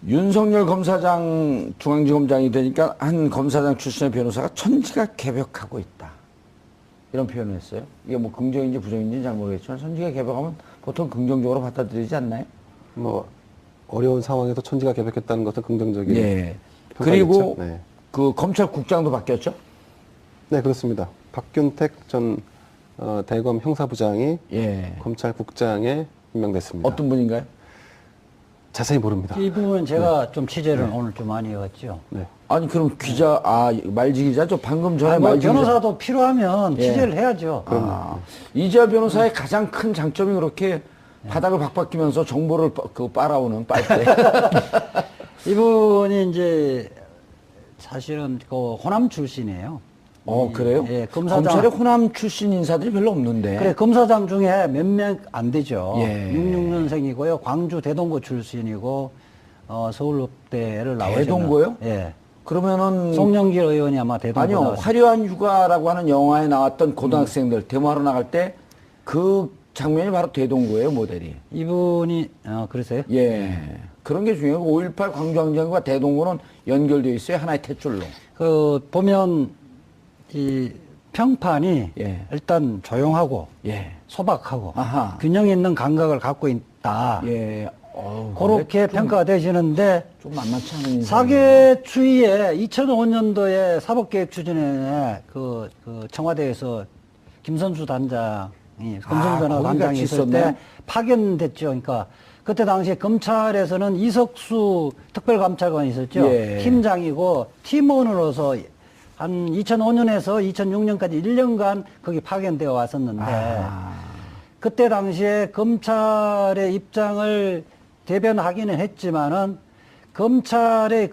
윤석열 검사장 중앙지검장이 되니까 한 검사장 출신의 변호사가 천지가 개벽하고 있다. 이런 표현을 했어요. 이게 뭐 긍정인지 부정인지는 잘 모르겠지만 천지가 개벽하면 보통 긍정적으로 받아들이지 않나요? 뭐 어려운 상황에서 천지가 개벽했다는 것은 긍정적인. 예. 평가겠죠? 그리고 네. 그 검찰국장도 바뀌었죠? 네, 그렇습니다. 박균택 전 대검 형사부장이 예. 검찰국장에 임명됐습니다. 어떤 분인가요? 자세히 모릅니다. 이 부분은 제가 좀 취재를 오늘 좀 많이 해왔죠. 네. 아니 그럼 기자, 말지 기자죠? 방금 전에 뭐 말지 기자. 변호사도 필요하면 예. 취재를 해야죠. 이재화 변호사의 가장 큰 장점이 그렇게 바닥을 박박히면서 정보를 빨아오는 빨대. 이분이 이제 사실은 그 호남 출신이에요. 그래요? 예, 검사장. 검찰에 호남 출신 인사들이 별로 없는데. 그래, 검사장 중에 몇 명 안 되죠. 예. 66년생이고요. 광주 대동고 출신이고, 서울대를 나오셨나. 대동고요? 예. 그러면은. 송영길 의원이 아마 대동고 아니요. 나왔어요. 화려한 휴가라고 하는 영화에 나왔던 고등학생들 데모하러 나갈 때 그 장면이 바로 대동고예요, 모델이. 이분이, 그러세요? 예. 그런 게 중요해요. 5.18 광주항쟁과 대동고는 연결되어 있어요. 하나의 탯줄로. 보면, 이 평판이 예. 일단 조용하고, 예. 소박하고, 아하. 균형 있는 감각을 갖고 있다. 예. 그렇게 평가가 되시는데, 좀 만만치 않은 인상. 사계 추이에 2005년도에 사법개혁 추진에 그 청와대에서 김선수 단장이 검증 변호 거기 단장이 같이 있을 때 있었네? 파견됐죠. 그러니까 그때 당시에 검찰에서는 이석수 특별감찰관이 있었죠. 예. 팀장이고 팀원으로서 한 2005년에서 2006년까지 1년간 거기 파견되어 왔었는데 그때 당시에 검찰의 입장을 대변하기는 했지만은 검찰의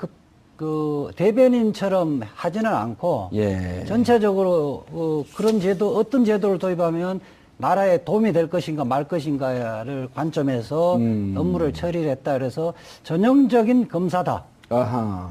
그 대변인처럼 하지는 않고 예. 전체적으로 그런 제도 어떤 제도를 도입하면 나라에 도움이 될 것인가 말 것인가를 관점에서 업무를 처리를 했다. 그래서 전형적인 검사다. 아하.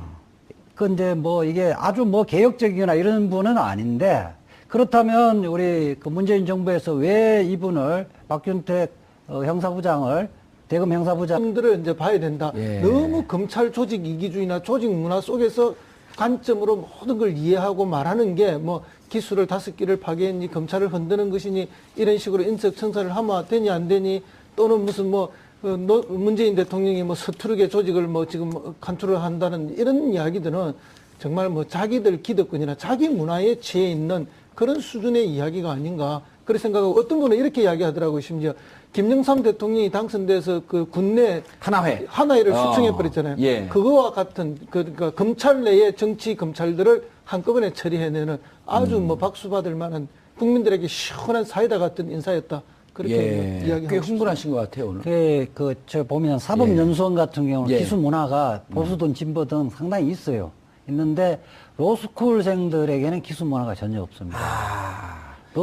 근데 뭐 이게 아주 뭐 개혁적이거나 이런 분은 아닌데 그렇다면 우리 그 문재인 정부에서 왜 이분을 박균택 형사부장을 대검 형사부장 들을 이제 봐야 된다. 예. 너무 검찰 조직 이기주의나 조직 문화 속에서 관점으로 모든 걸 이해하고 말하는 게 뭐 기수를 5개를 파괴했니 검찰을 흔드는 것이니 이런 식으로 인적 청산을 하면 되니 안 되니 또는 무슨 뭐 문재인 대통령이 뭐 서투르게 조직을 뭐 지금 간투를 한다는 이런 이야기들은 정말 뭐 자기들 기득권이나 자기 문화에 취해 있는 그런 수준의 이야기가 아닌가 그렇게 생각하고 어떤 분은 이렇게 이야기하더라고요. 심지어 김영삼 대통령이 당선돼서 그 군내 하나회를 수청해버렸잖아요. 예. 그거와 같은 그러니까 검찰 내의 정치 검찰들을 한꺼번에 처리해내는 아주 뭐 박수 받을 만한 국민들에게 시원한 사이다 같은 인사였다. 그렇게 예. 이야기하고 꽤 흥분하신 것 같아요 오늘. 저 보면 사법연수원 같은 경우는 예. 기수 문화가 보수든 진보든 상당히 있어요. 있는데 로스쿨생들에게는 기수 문화가 전혀 없습니다.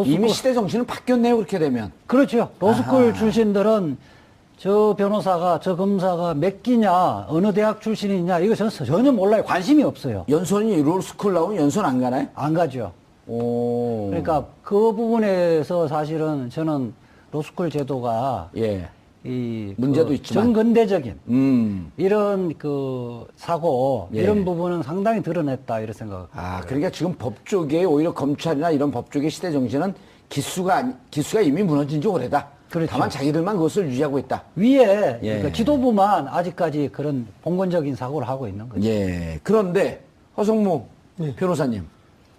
이미 시대 정신은 바뀌었네요 그렇게 되면. 그렇죠. 로스쿨 출신들은 저 변호사가 저 검사가 몇 기냐 어느 대학 출신이냐 이거 전혀 몰라요. 관심이 없어요. 연수원이 롤스쿨 나오면 연수원 안 가나요? 안 가죠. 오. 그러니까 그 부분에서 사실은 저는 로스쿨 제도가 예. 이 문제도 있지만. 정근대적인 이런 그 사고 예. 이런 부분은 상당히 드러냈다 이런 생각. 그러니까 지금 법 쪽에 오히려 검찰이나 이런 법 쪽의 시대 정신은 기수가 이미 무너진 지 오래다. 그렇죠. 다만 자기들만 그것을 유지하고 있다. 위에 예. 그러니까 지도부만 아직까지 그런 봉건적인 사고를 하고 있는 거죠. 예. 그런데 허성무 네. 변호사님.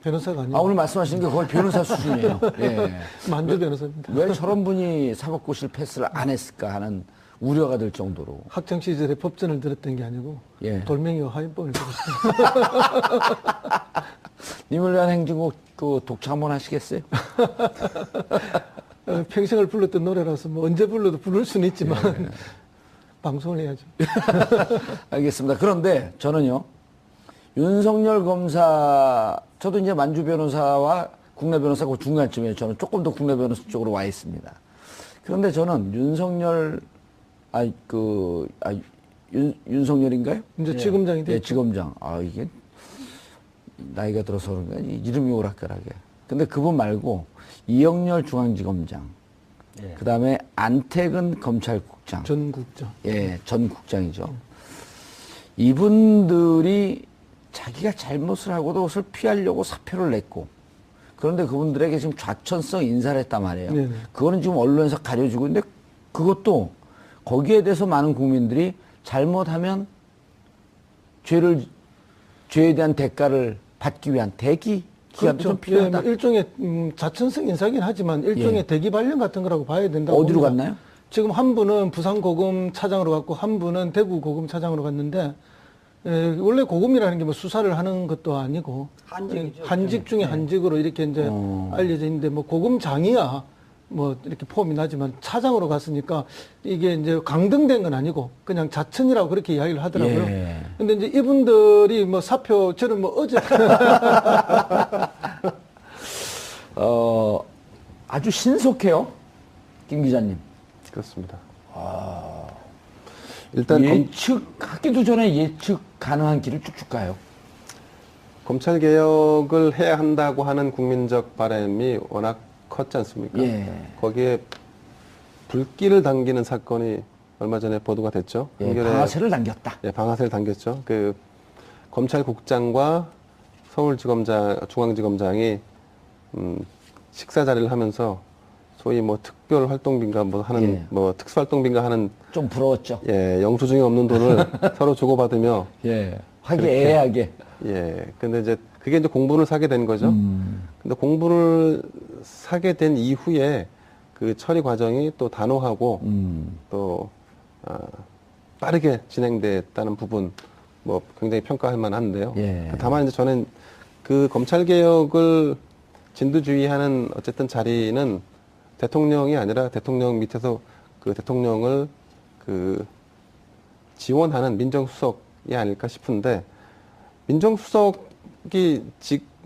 변호사가 아니고 오늘 말씀하시는 게 거의 변호사 수준이에요. 예. 만주 변호사입니다. 왜 저런 분이 사법고시를 패스를 안 했을까 하는 우려가 될 정도로. 학창 시절에 법전을 들었던 게 아니고 예. 돌멩이와 화인법을 들었어요. 님을 위한 행진곡 그 독차 한번 하시겠어요? 평생을 불렀던 노래라서 뭐 언제 불러도 부를 수는 있지만 방송을 해야죠. 알겠습니다. 그런데 저는요, 윤석열 검사, 저도 이제 만주 변호사와 국내 변호사 그 중간쯤에 저는 조금 더 국내 변호사 쪽으로 와 있습니다. 그런데 저는 윤석열인가요? 이제 지검장이 됐죠. 예, 지검장. 이게 나이가 들어서 그런가 이름이 오락가락해. 근데 그분 말고 이영렬 중앙지검장, 그 다음에 안태근 검찰국장, 전 국장. 예, 전 국장이죠. 이분들이 자기가 잘못을 하고도 그것을 피하려고 사표를 냈고, 그런데 그분들에게 지금 좌천성 인사를 했단 말이에요. 네네. 그거는 지금 언론에서 가려지고 있는데, 그것도 거기에 대해서 많은 국민들이 잘못하면 죄에 대한 대가를 받기 위한 대기 기간도 좀 필요하다. 뭐 일종의 자천성 인사긴 하지만 일종의 예. 대기 발령 같은 거라고 봐야 된다고 어디로 봅니다. 갔나요? 지금 한 분은 부산 고검 차장으로 갔고 한 분은 대구 고검 차장으로 갔는데 원래 고검이라는 게 뭐 수사를 하는 것도 아니고 한직이죠. 한직 중에 한직으로 이렇게 이제 알려져 있는데 뭐 고검장이야 뭐 이렇게 폼이 나지만 차장으로 갔으니까 이게 이제 강등된 건 아니고 그냥 자천이라고 그렇게 이야기를 하더라고요. 예. 근데 이제 이분들이 뭐 사표 저는 뭐 어제 아주 신속해요. 김 기자님. 그렇습니다. 일단 예측하기도 전에 예측 가능한 길을 쭉쭉 가요. 검찰 개혁을 해야 한다고 하는 국민적 바람이 워낙 컸지 않습니까? 예. 거기에 불길을 당기는 사건이 얼마 전에 보도가 됐죠. 예, 한겨레- 방아쇠를 당겼다. 예, 방아쇠를 당겼죠. 그 검찰국장과 중앙지검장이 식사 자리를 하면서 소위 뭐 특별활동비인가 뭐 하는 예. 뭐 특수활동비인가 하는 좀 부러웠죠. 예, 영수증이 없는 돈을 서로 주고받으며 예. 화기애애하게. 예. 근데 이제 그게 이제 공분을 사게 된 거죠. 근데 공분을 사게 된 이후에 그 처리 과정이 또 단호하고 또 빠르게 진행됐다는 부분 뭐 굉장히 평가할 만한데요. 예. 다만 이제 저는 그 검찰 개혁을 진두지휘하는 어쨌든 자리는 대통령이 아니라 대통령 밑에서 그 대통령을 그 지원하는 민정수석이 아닐까 싶은데 민정수석이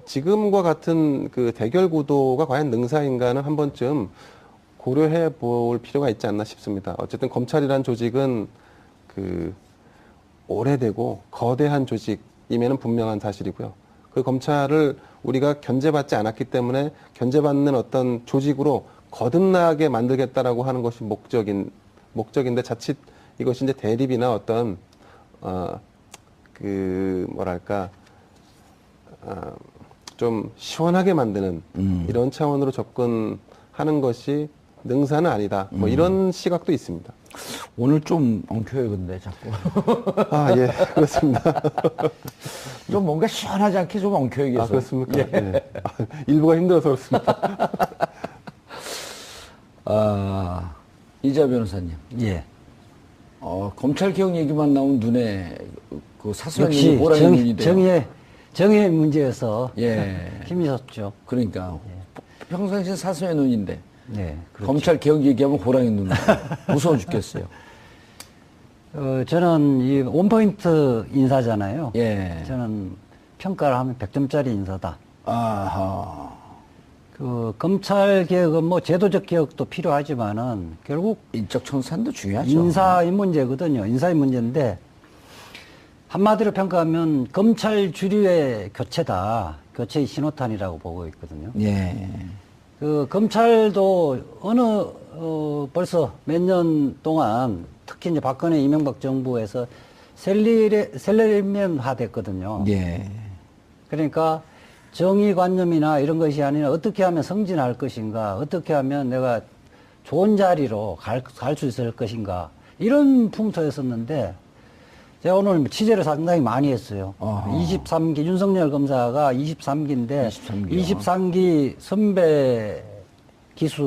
지금과 같은 그 대결 구도가 과연 능사인가는 한 번쯤 고려해 볼 필요가 있지 않나 싶습니다. 어쨌든 검찰이란 조직은 그 오래되고 거대한 조직임에는 분명한 사실이고요. 그 검찰을 우리가 견제받지 않았기 때문에 견제받는 어떤 조직으로 거듭나게 만들겠다라고 하는 것이 목적인데 자칫 이것이 이제 대립이나 어떤 좀 시원하게 만드는 이런 차원으로 접근하는 것이 능사는 아니다. 뭐 이런 시각도 있습니다. 오늘 좀 엉켜요, 근데 자꾸. 예, 그렇습니다. 좀 뭔가 시원하지 않게 좀 엉켜요, 계속. 그렇습니까? 예. 일부가 힘들어서 그렇습니다. 이자 변호사님. 예. 검찰 개혁 얘기만 나오면 눈에 그 사소한 역시 눈이 보라는 눈이 돼요. 정의의 문제여서 예. 힘이 섰죠. 그러니까 평상시에 사소한 눈인데 네. 그렇죠. 검찰 개혁 얘기하면 호랑이 눈 무서워 죽겠어요. 저는 이 원포인트 인사잖아요. 예. 저는 평가를 하면 100점짜리 인사다. 아하. 그 검찰 개혁은 뭐 제도적 개혁도 필요하지만은 결국 인적 청산도 중요하죠. 인사의 문제거든요. 인사의 문제인데 한마디로 평가하면 검찰 주류의 교체다. 교체의 신호탄이라고 보고 있거든요. 예. 그 검찰도 벌써 몇 년 동안 특히 이제 박근혜 이명박 정부에서 셀러리맨화 됐거든요. 예. 그러니까 정의관념이나 이런 것이 아니라 어떻게 하면 승진할 것인가, 어떻게 하면 내가 좋은 자리로 갈 수 있을 것인가, 이런 풍토였었는데, 제가 오늘 취재를 상당히 많이 했어요. 어허. 23기, 윤석열 검사가 23기인데, 23기요. 23기 선배 기수